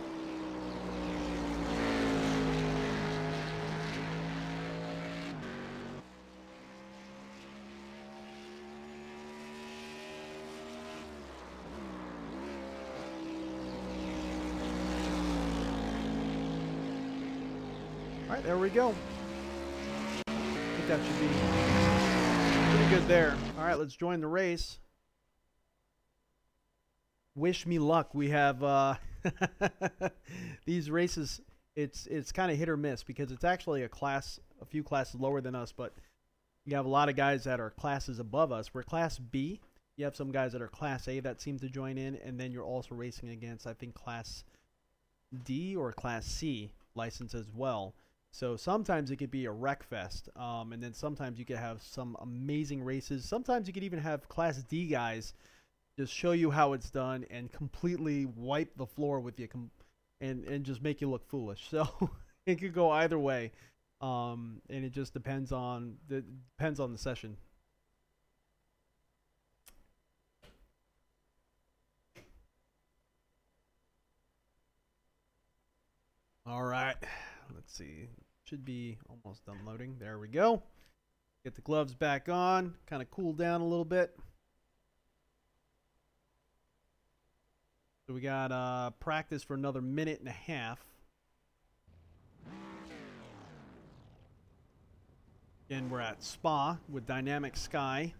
All right, there we go. I think that should be pretty good there. All right, let's join the race. Wish me luck. We have these races. It's kind of hit or miss because it's actually a few classes lower than us, but you have a lot of guys that are classes above us. We're class B. You have some guys that are class A that seem to join in, and then you're also racing against, I think, class D or class C license as well. So sometimes it could be a wreck fest, and then sometimes you could have some amazing races. Sometimes you could even have class D guys just show you how it's done and completely wipe the floor with you and just make you look foolish. So it could go either way, and it just depends on the session. All right, let's see. Should be almost done loading. There we go. Get the gloves back on. Kind of cool down a little bit. So we got practice for another minute and a half. Again, we're at Spa with Dynamic Sky.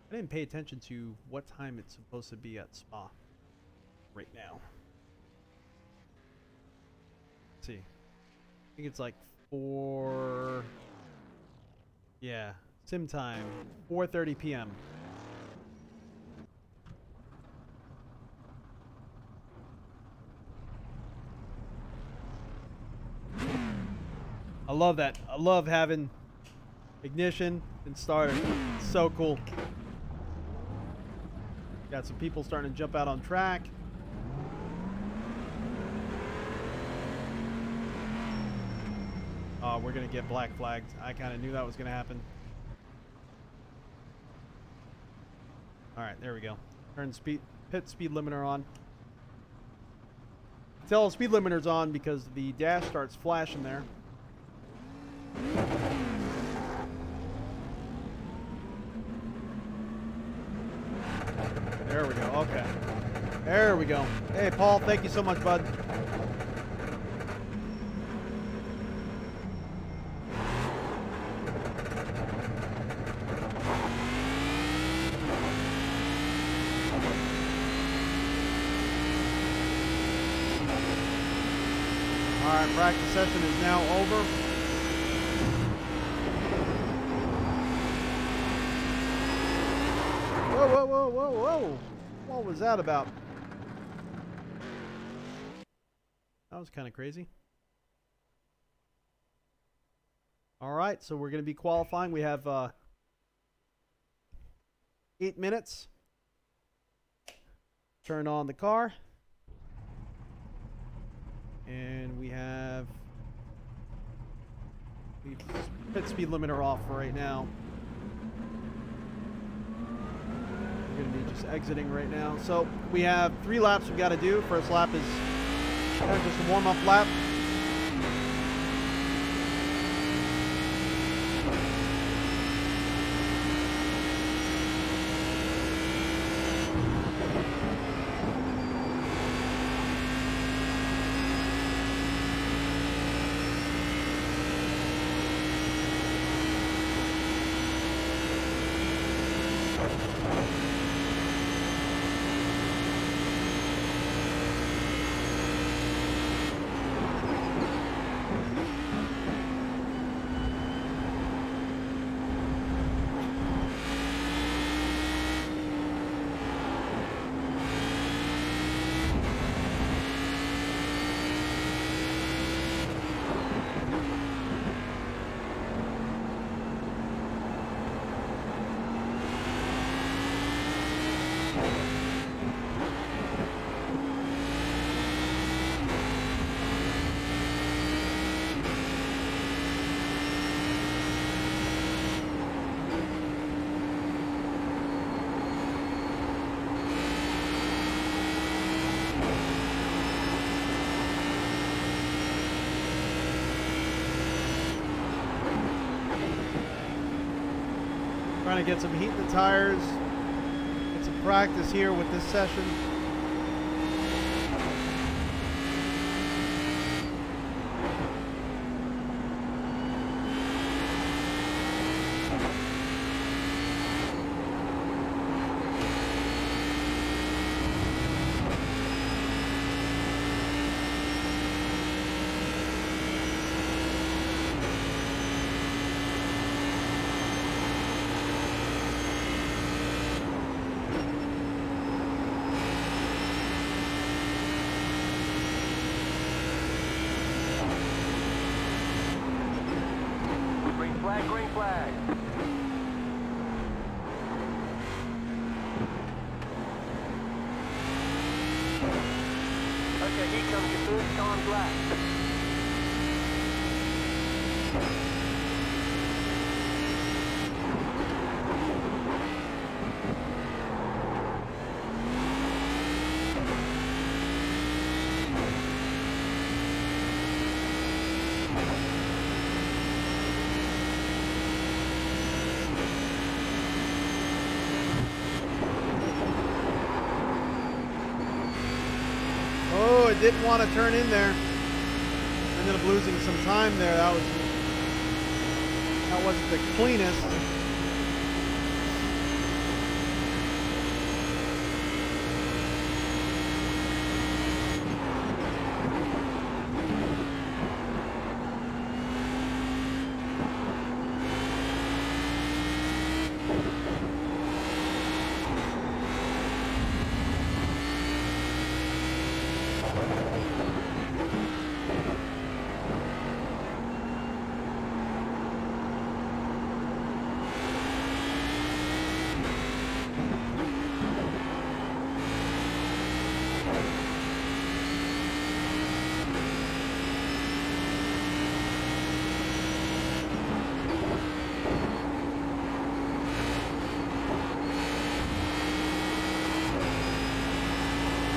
I didn't pay attention to what time it's supposed to be at Spa right now. Let's see. I think it's like 4... Yeah, sim time. 4:30 p.m. I love that. I love having ignition and starter. It's so cool. Got some people starting to jump out on track. Oh, we're going to get black flagged. I kind of knew that was going to happen. All right, there we go. Turn pit speed limiter on. Tell speed limiter's on because the dash starts flashing there. There we go. Okay. There we go. Hey, Paul, thank you so much, bud. All right, practice session is now over. Whoa, whoa, whoa, whoa, whoa. What was that about? That was kind of crazy. All right, so we're going to be qualifying. We have 8 minutes. turn on the car. And we have... we put speed limiter off for right now. We're going to be just exiting right now. So we have 3 laps we've got to do. First lap is kind of just a warm-up lap. Trying to get some heat in the tires, get some practice here with this session. Green flag. Okay, here comes your first time black. Didn't want to turn in there. Ended up losing some time there. That wasn't the cleanest.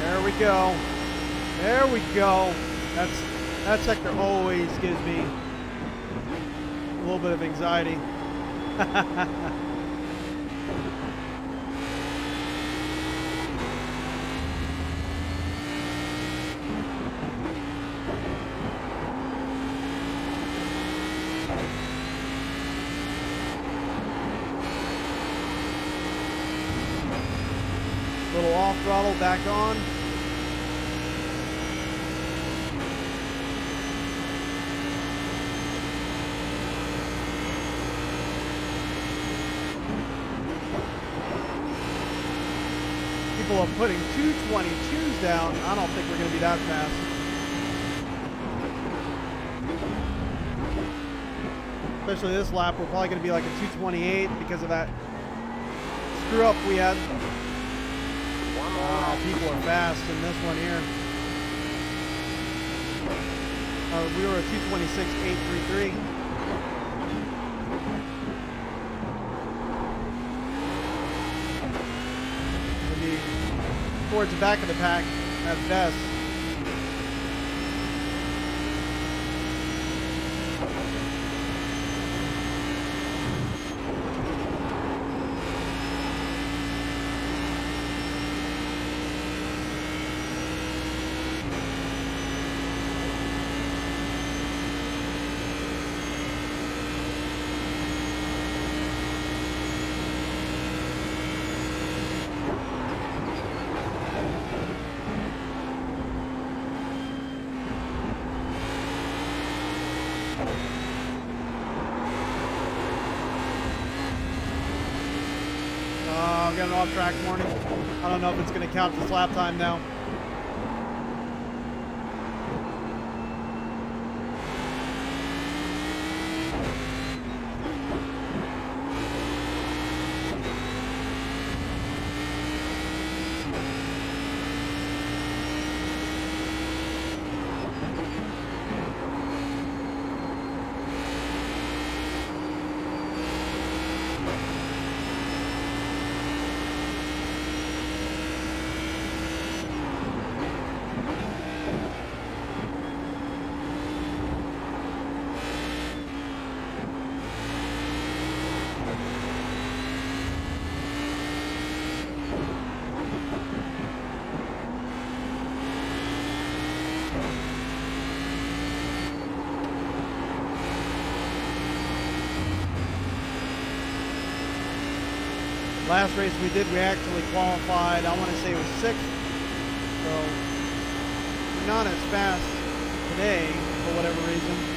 There we go. There we go. That sector always gives me a little bit of anxiety. Little off throttle back on. People are putting 222s down. I don't think we're going to be that fast. Especially this lap, we're probably going to be like a 228 because of that screw up we had. Wow, people are fast in this one here. We were a 226.833. Maybe towards the back of the pack at best. Got an off-track warning. I don't know if it's going to count the slap time now. Last race we did, we actually qualified, I want to say it was 6th. So, we're not as fast today, for whatever reason.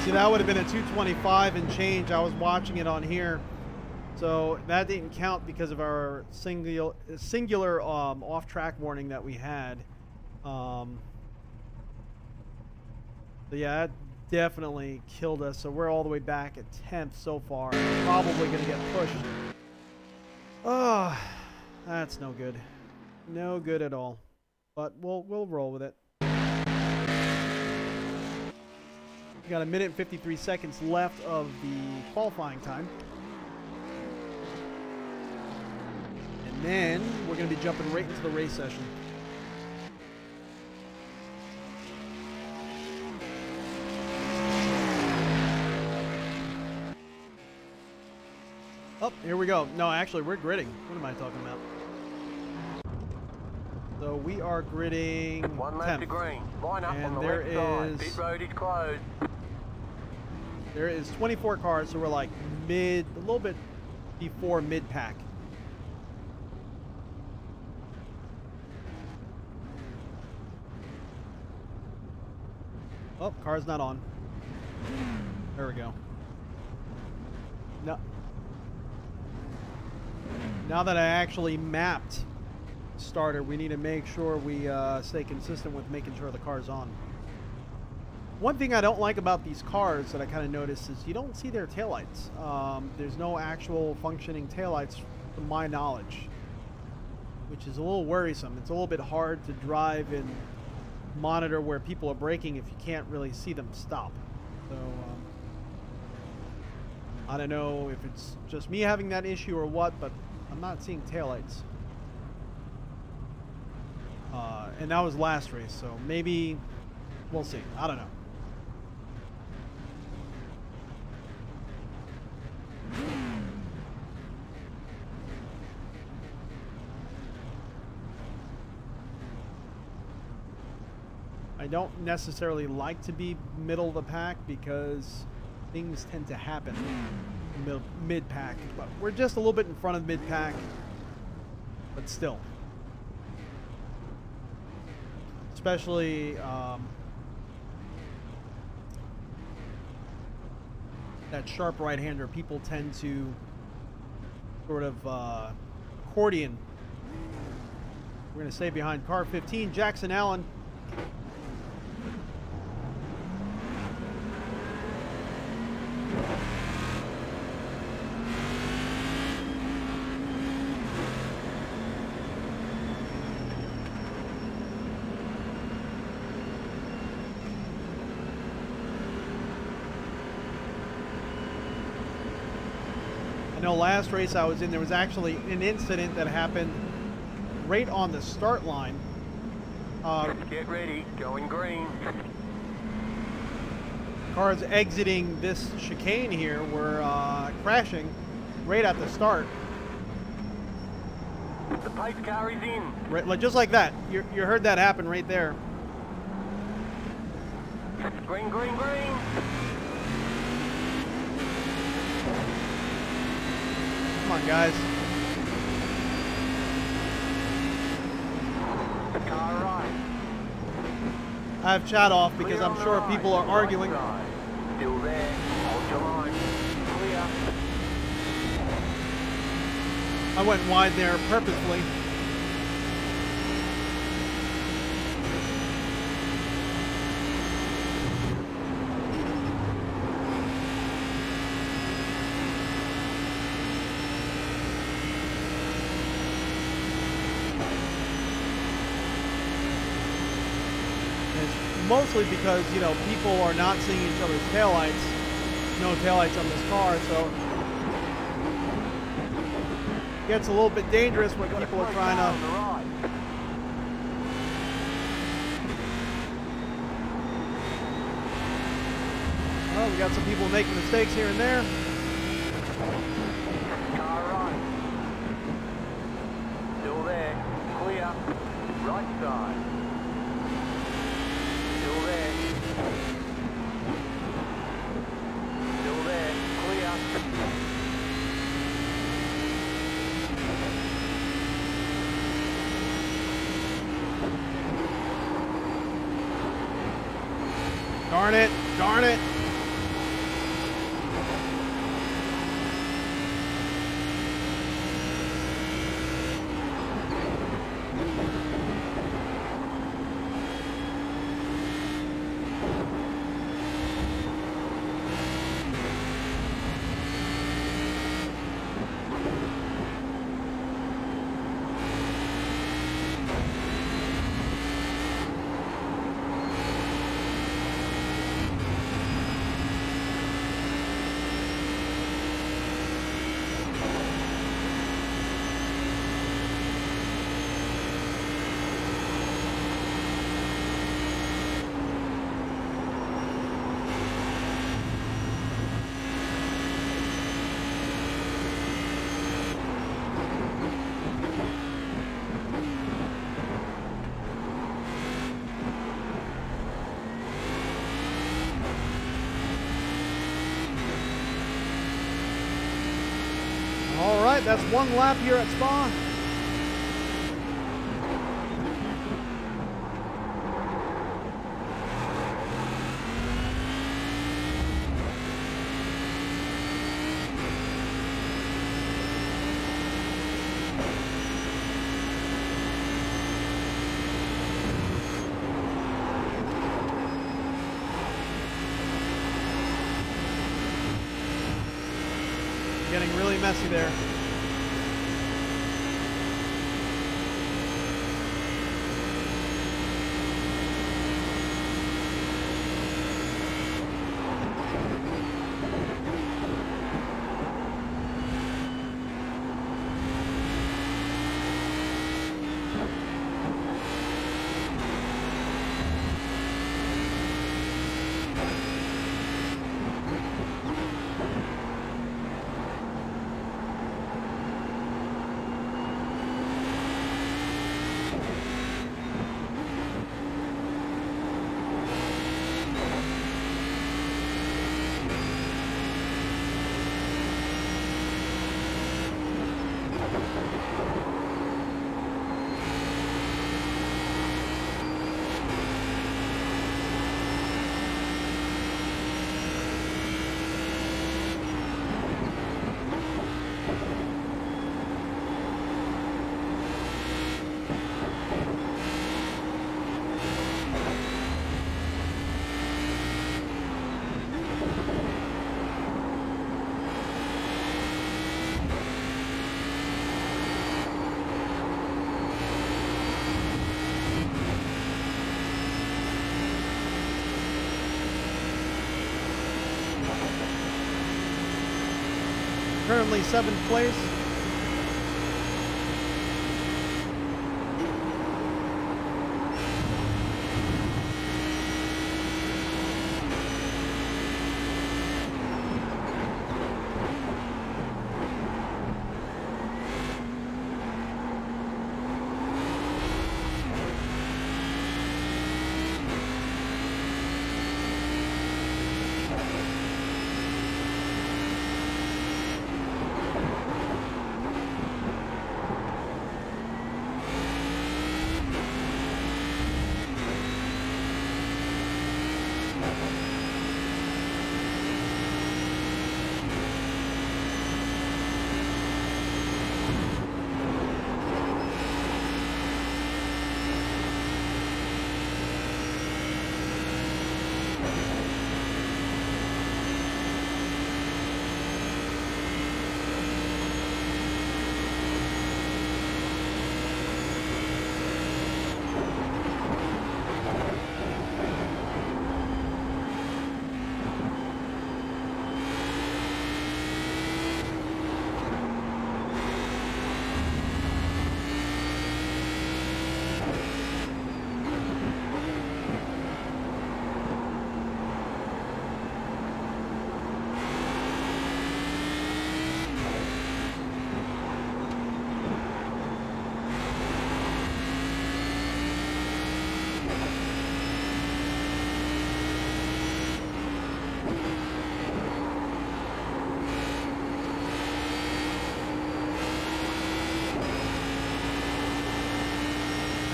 See, that would have been a 225 and change. I was watching it on here. So that didn't count because of our singular off-track warning that we had. So yeah, that definitely killed us. So we're all the way back at 10th so far. Probably going to get pushed. Oh, that's no good. No good at all. But we'll roll with it. We got 1 minute and 53 seconds left of the qualifying time. And then we're going to be jumping right into the race session. Oh, here we go. No, actually, we're gridding. What am I talking about? So we are gridding 1 lap to 10th. green. Line up And on the there left side. is- Pit road is closed. There is 24 cars, so we're like a little bit before mid-pack. Oh, car's not on. There we go. No. Now that I actually mapped starter, we need to make sure we stay consistent with making sure the car's on. One thing I don't like about these cars that I kind of noticed is you don't see their taillights. There's no actual functioning taillights to my knowledge, which is a little worrisome. It's a little bit hard to drive and monitor where people are braking if you can't really see them stop. So I don't know if it's just me having that issue or what, but I'm not seeing taillights. And that was last race, so maybe we'll see. I don't know. I don't necessarily like to be middle of the pack because things tend to happen mid-pack. But we're just a little bit in front of mid-pack, but still. Especially that sharp right-hander, people tend to sort of accordion. We're going to stay behind car 15, Jackson Allen. I know last race I was in, there was actually an incident that happened right on the start line. Get ready, going green. Cars exiting this chicane here were crashing right at the start. The pace car is in. Right, like, just like that. You heard that happen right there. Green, green, green. Come on, guys. Car right. I have chat off because Clear I'm on the sure right. people are arguing. Right side. Still there. Hold your line. Clear. I went wide there purposefully. Mostly because, you know, people are not seeing each other's taillights. No taillights on this car, so it gets a little bit dangerous when people are trying to. Well, we got some people making mistakes here and there. Car right. Still there. Clear. Right side. Still there. Still there. Clear. Darn it! Darn it! All right, that's one lap here at Spa. Getting really messy there. Currently 7th place.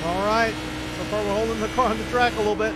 All right, so far we're holding the car on the track a little bit.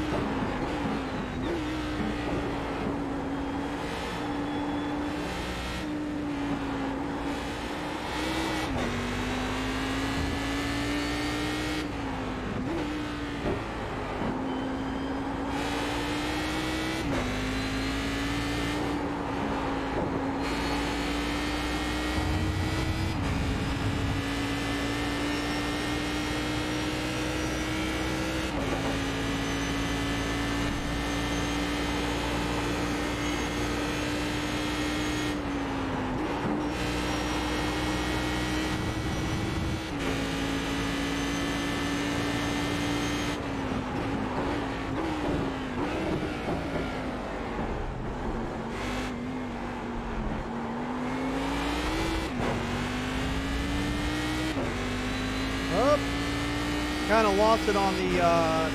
Kind of lost it on the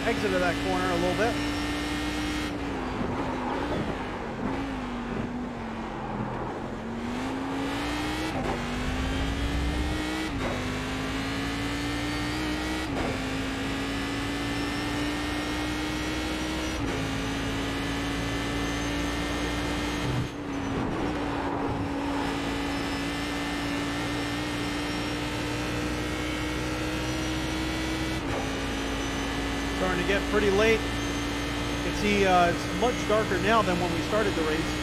exit of that corner a little bit. Starting to get pretty late. You can see it's much darker now than when we started the race.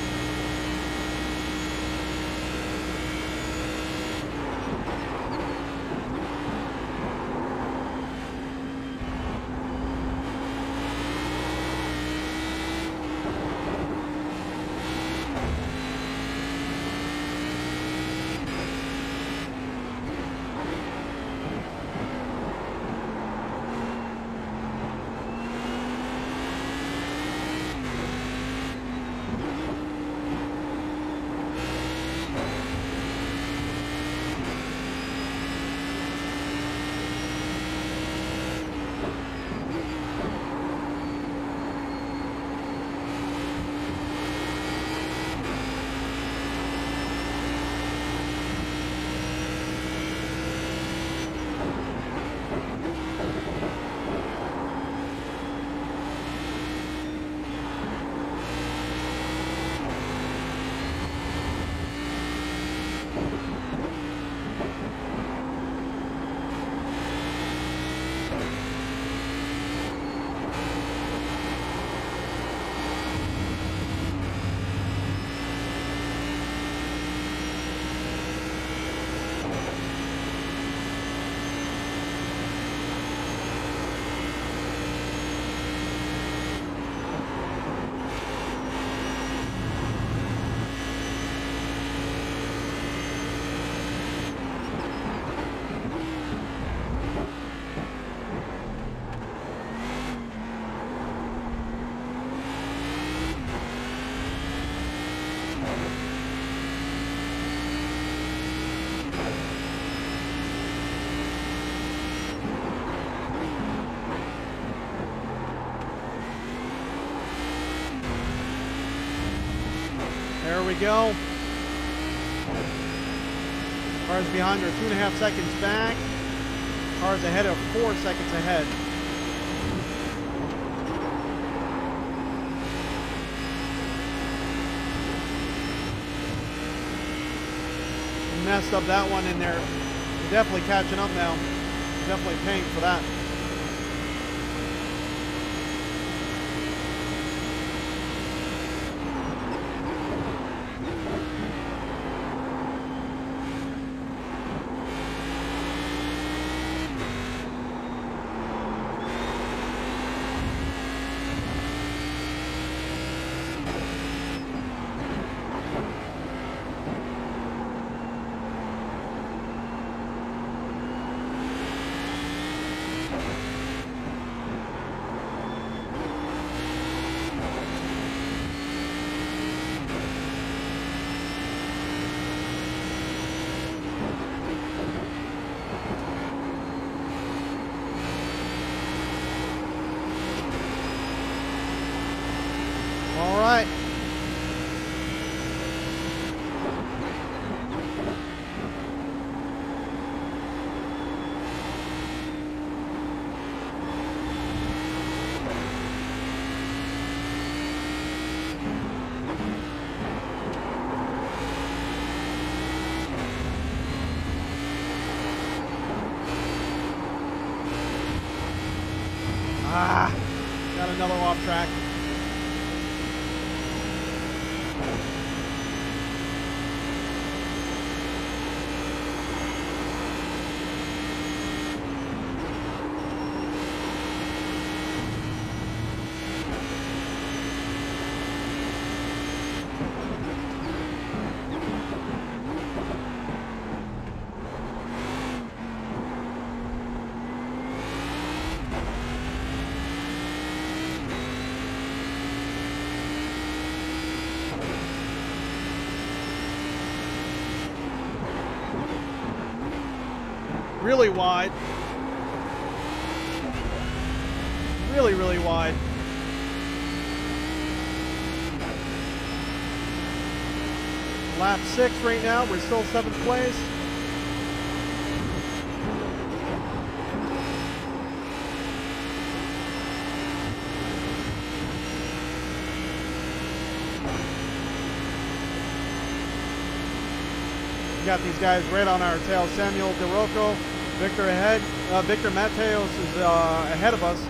There we go. Cars behind are 2.5 seconds back. Cars ahead are 4 seconds ahead. Messed up that one in there. We're definitely catching up now. Definitely paying for that. All right. Got another off track. Really wide. Really, really wide. Lap 6 right now. We're still 7th place. Got these guys right on our tail. Samuel DeRocco, Victor ahead. Victor Mateos is ahead of us.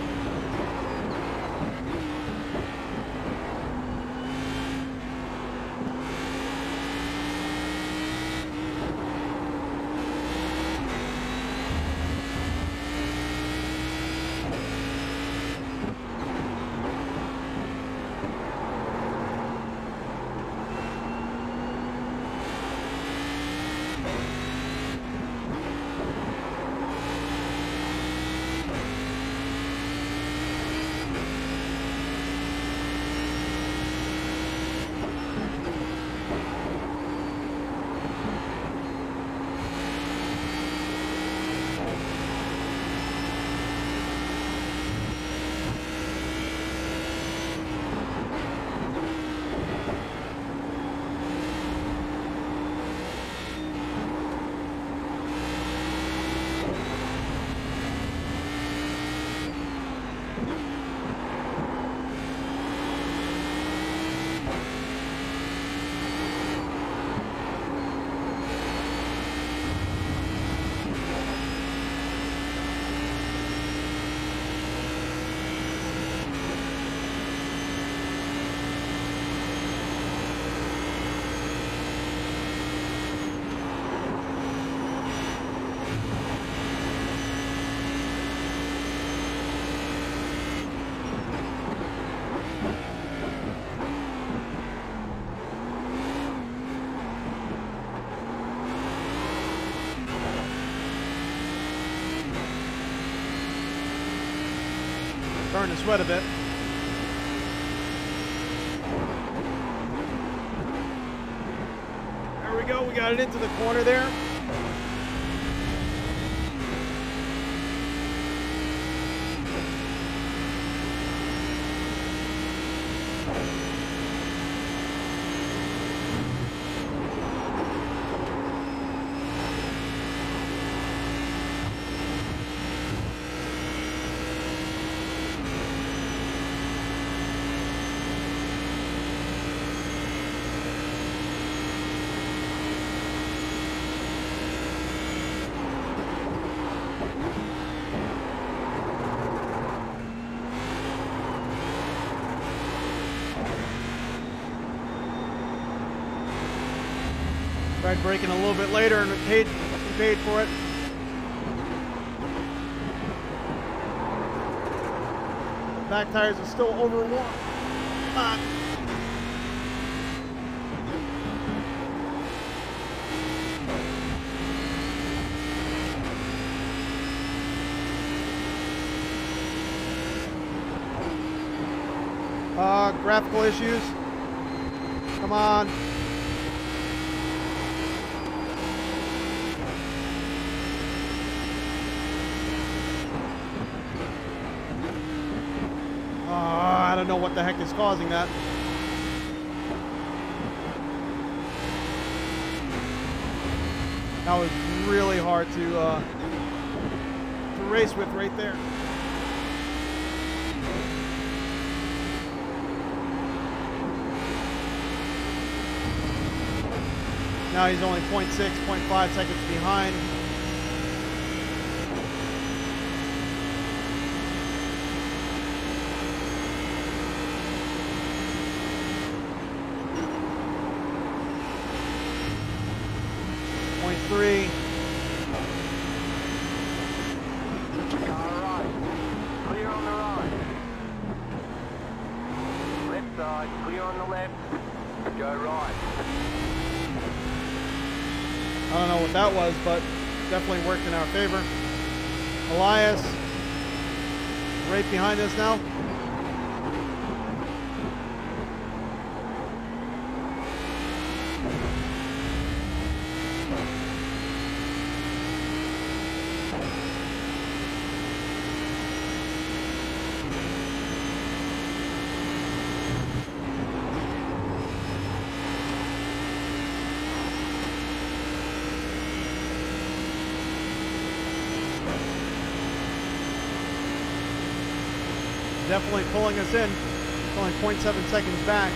Starting to sweat a bit. There we go. We got it into the corner there. Tried braking a little bit later and we paid for it. Back tires are still overworn. Graphical issues. Come on. I don't know what the heck is causing that. That was really hard to race with right there. Now he's only 0.6, 0.5 seconds behind. Three. All right. Clear on the right. Left side, clear on the left. Go right. I don't know what that was, but definitely worked in our favor. Elias, right behind us now. Definitely pulling us in. It's only 0.7 seconds back.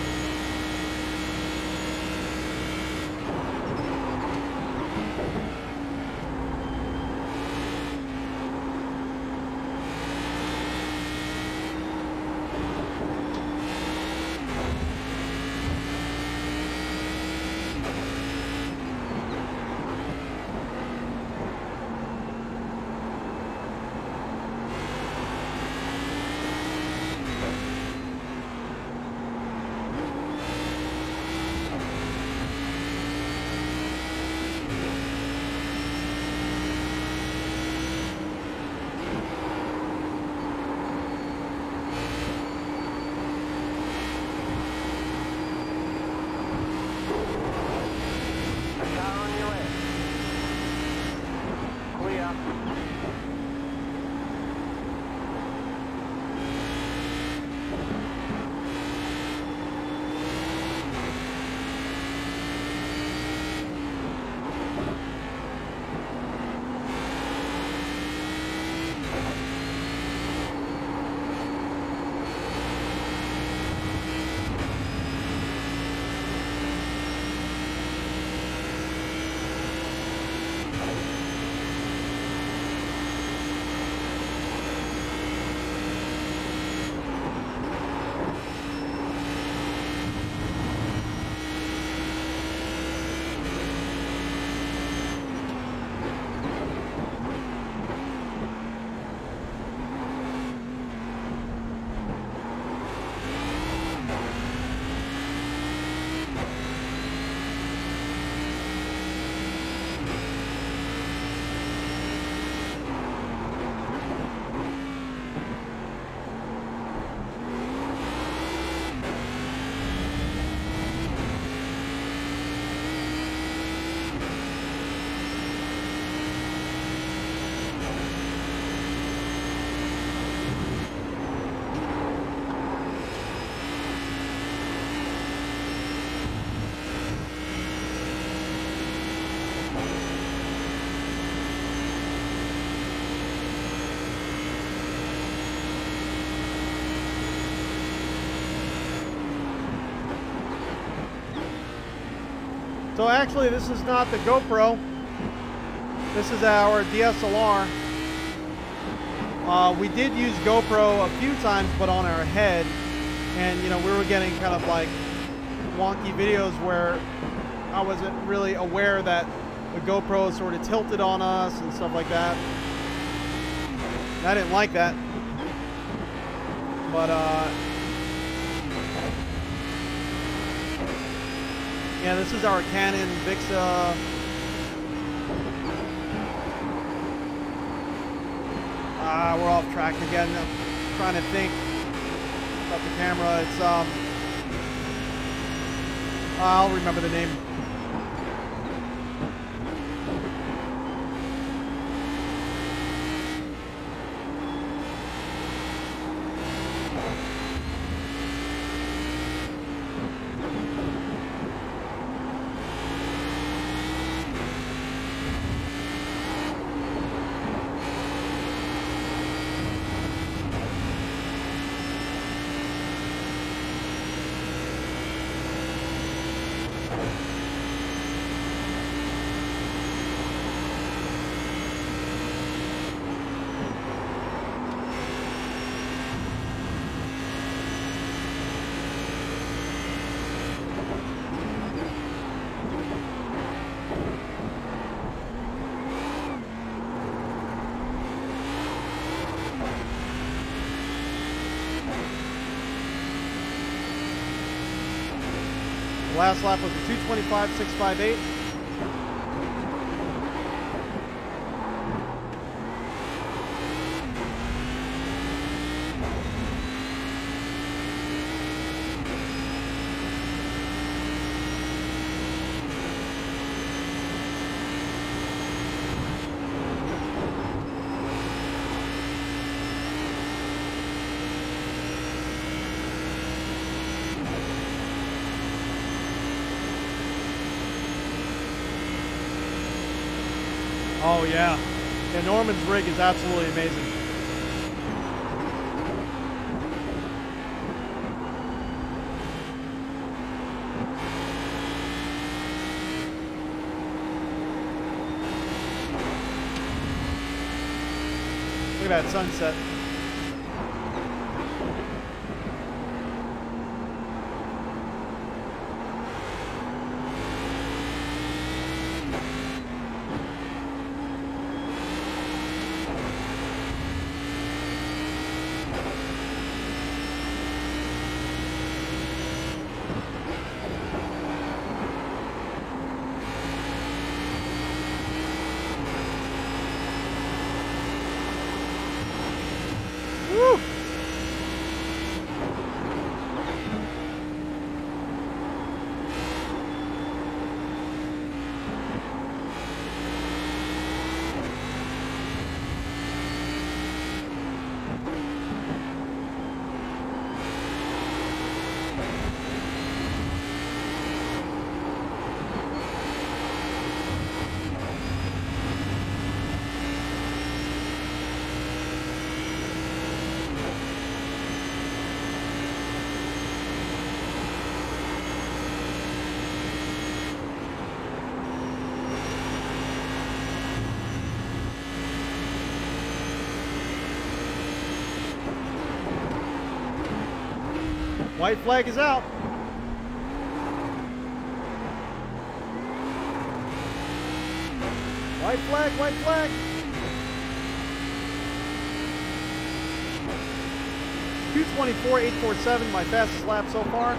So actually this is not the GoPro. This is our DSLR. We did use GoPro a few times, but on our head. And you know, we were getting kind of like wonky videos where I wasn't really aware that the GoPro sort of tilted on us and stuff like that. And I didn't like that. But, yeah, this is our Canon Vixa. We're off track again. I'm trying to think about the camera. It's, I'll remember the name. The last lap was a 2:25.658. Oh yeah. Yeah, Norman's rig is absolutely amazing. Look at that sunset. Woo! White flag is out. White flag, white flag. .224.847, my fastest lap so far.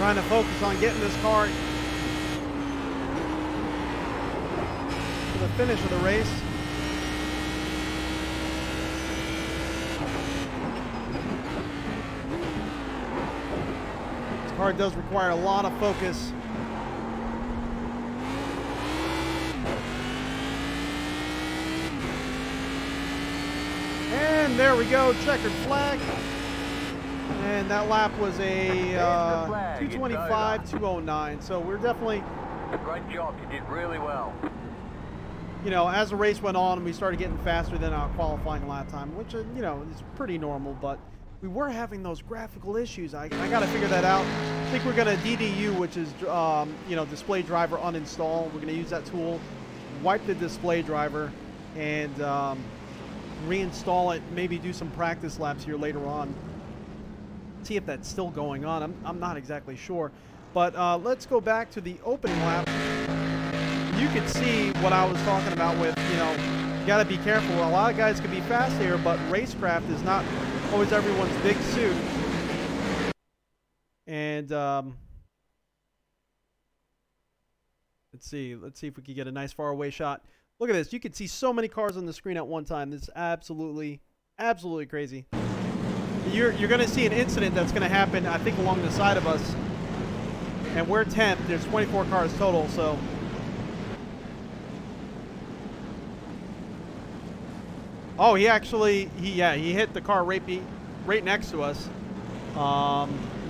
Trying to focus on getting this car to the finish of the race. This car does require a lot of focus. And there we go, checkered flag. And that lap was a 225.209. So we're definitely... Great job, you did really well. You know, as the race went on, we started getting faster than our qualifying lap time, which, you know, is pretty normal, but we were having those graphical issues. I got to figure that out. I think we're going to DDU, which is, you know, display driver uninstall. We're going to use that tool, wipe the display driver, and reinstall it, maybe do some practice laps here later on. See if that's still going on. I'm not exactly sure. But let's go back to the opening lap. You can see what I was talking about with, you know, you got to be careful. A lot of guys can be fast here, but racecraft is not always everyone's big suit. And let's see if we can get a nice far away shot. Look at this. You can see so many cars on the screen at one time. This is absolutely crazy. You're going to see an incident that's going to happen, I think, along the side of us. And we're 10th. There's 24 cars total, so... Oh, he hit the car right next to us.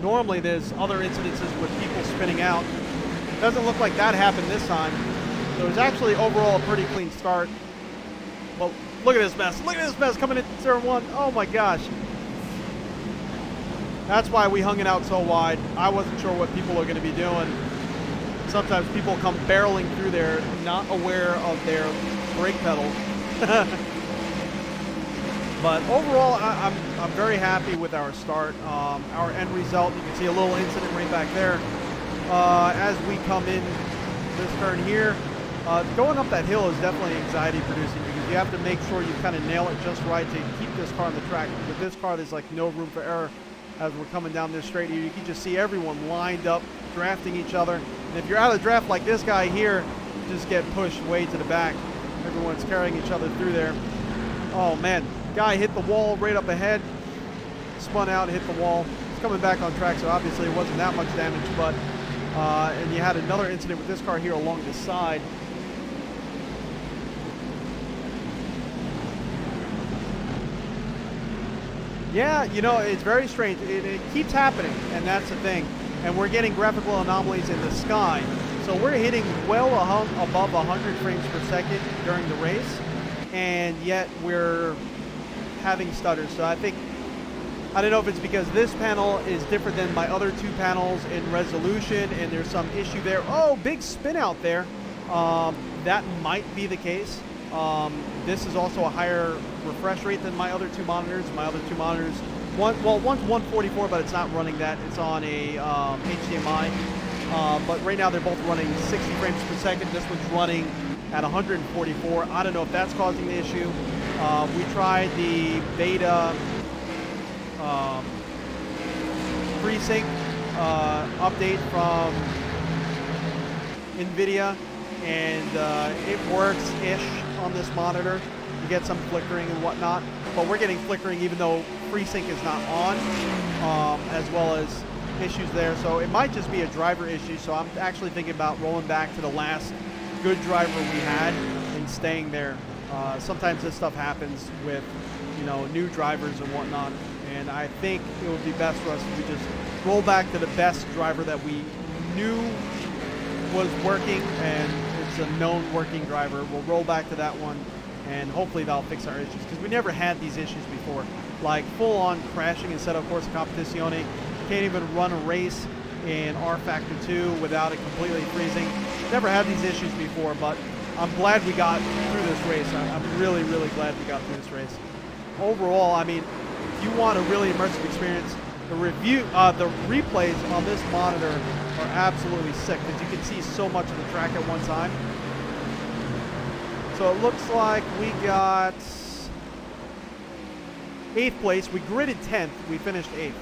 Normally, there's other incidences with people spinning out. Doesn't look like that happened this time. So it was actually overall a pretty clean start. Well, look at this mess. Look at this mess coming into turn 1. Oh my gosh. That's why we hung it out so wide. I wasn't sure what people are going to be doing. Sometimes people come barreling through there, not aware of their brake pedal. But overall, I'm very happy with our start. Our end result, you can see a little incident right back there. As we come in this turn here, going up that hill is definitely anxiety producing because you have to make sure you kind of nail it just right to keep this car on the track. With this car, there's like no room for error. As we're coming down this straight here, you can just see everyone lined up, drafting each other. And if you're out of the draft like this guy here, you just get pushed way to the back. Everyone's carrying each other through there. Oh man, guy hit the wall right up ahead, spun out, hit the wall. He's coming back on track, so obviously it wasn't that much damage, but and you had another incident with this car here along the side. Yeah, you know, it's very strange. It keeps happening, and that's the thing. And we're getting graphical anomalies in the sky. So we're hitting well above 100 frames per second during the race, and yet we're having stutters. So I don't know if it's because this panel is different than my other two panels in resolution, and there's some issue there. Oh, big spin out there. That might be the case. This is also a higher refresh rate than my other two monitors. My other two monitors, one's 144, but it's not running that. It's on a HDMI. But right now they're both running 60 frames per second. This one's running at 144. I don't know if that's causing the issue. We tried the beta FreeSync update from NVIDIA, and it works-ish on this monitor. You get some flickering and whatnot, but we're getting flickering even though FreeSync is not on, as well as issues there. So it might just be a driver issue, so I'm actually thinking about rolling back to the last good driver we had and staying there. Sometimes this stuff happens with, you know, new drivers and whatnot, and I think it would be best for us if we just roll back to the best driver that we knew was working, and it's a known working driver. We'll roll back to that one, and hopefully that'll fix our issues, because we never had these issues before. Like full-on crashing instead of Corsa Competizione. Can't even run a race in R Factor 2 without it completely freezing. Never had these issues before, but I'm glad we got through this race. I'm really, really glad we got through this race. Overall, I mean, if you want a really immersive experience, the replays on this monitor are absolutely sick, because you can see so much of the track at one time. So it looks like we got 8th place. We gridded 10th. We finished 8th.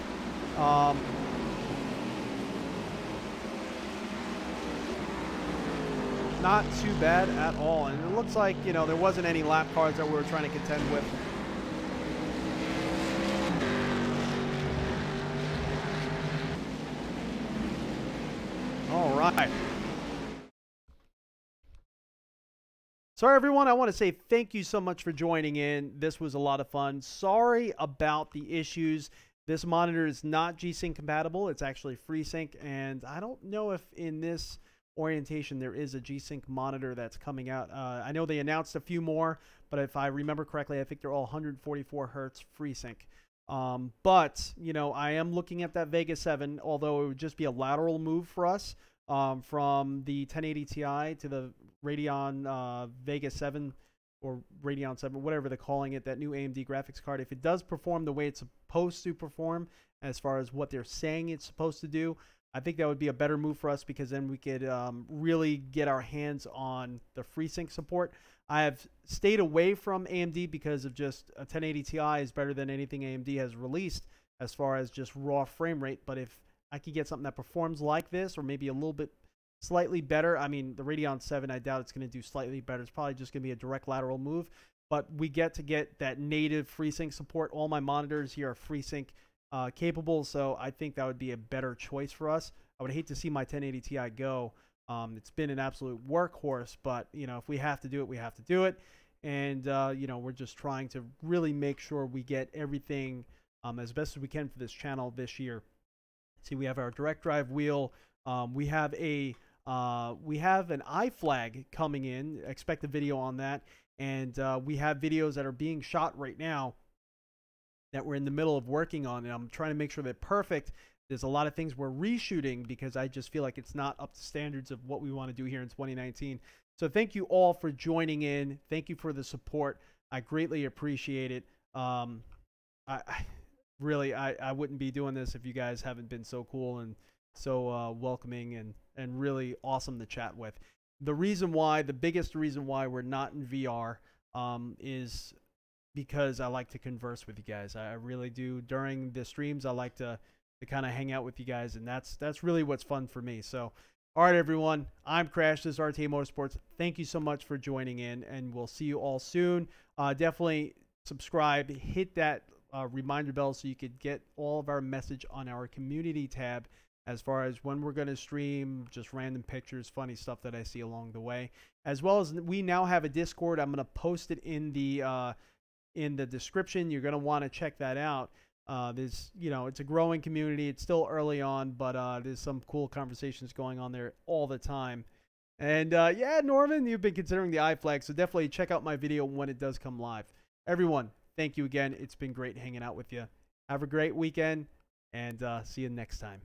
not too bad at all. And it looks like, you know, there wasn't any lap cars that we were trying to contend with. All right. So everyone, I want to say thank you so much for joining in. This was a lot of fun. Sorry about the issues. This monitor is not G-Sync compatible. It's actually FreeSync, and I don't know if in this orientation there is a G-Sync monitor that's coming out. I know they announced a few more, but if I remember correctly, I think they're all 144 hertz FreeSync. But, you know, I am looking at that Vega 7, although it would just be a lateral move for us from the 1080 Ti to the Radeon Vega 7 or Radeon 7, whatever they're calling it, that new AMD graphics card. If it does perform the way it's supposed to perform, as far as what they're saying it's supposed to do, I think that would be a better move for us, because then we could really get our hands on the FreeSync support. I have stayed away from AMD because of just a 1080 Ti is better than anything AMD has released as far as just raw frame rate. But if I could get something that performs like this, or maybe a little bit slightly better, I mean, the Radeon 7, I doubt it's going to do slightly better. It's probably just going to be a direct lateral move. But we get to get that native FreeSync support. All my monitors here are FreeSync capable, so I think that would be a better choice for us. I would hate to see my 1080 Ti go. It's been an absolute workhorse, but, you know, if we have to do it, we have to do it. And, you know, we're just trying to really make sure we get everything as best as we can for this channel this year. See, we have our direct drive wheel. We have an iFlag coming in. Expect a video on that. And we have videos that are being shot right now that we're in the middle of working on, and I'm trying to make sure they're perfect. There's a lot of things we're reshooting because I just feel like it's not up to standards of what we want to do here in 2019. So thank you all for joining in. Thank you for the support. I greatly appreciate it. I really wouldn't be doing this if you guys haven't been so cool and so welcoming and really awesome to chat with. The reason why, the biggest reason why we're not in VR is because I like to converse with you guys. I really do. During the streams, I like to kind of hang out with you guys, and that's really what's fun for me. So, all right, everyone, I'm Crash. This is RTA Motorsports. Thank you so much for joining in, and we'll see you all soon. Definitely subscribe, hit that reminder bell so you could get all of our message on our community tab as far as when we're going to stream, just random pictures, funny stuff that I see along the way. As well as we now have a Discord. I'm going to post it in the description. You're going to want to check that out. There's, you know, it's a growing community. It's still early on, but there's some cool conversations going on there all the time. And yeah, Norman, you've been considering the iFlag, so definitely check out my video when it does come live. Everyone, thank you again. It's been great hanging out with you. Have a great weekend, and see you next time.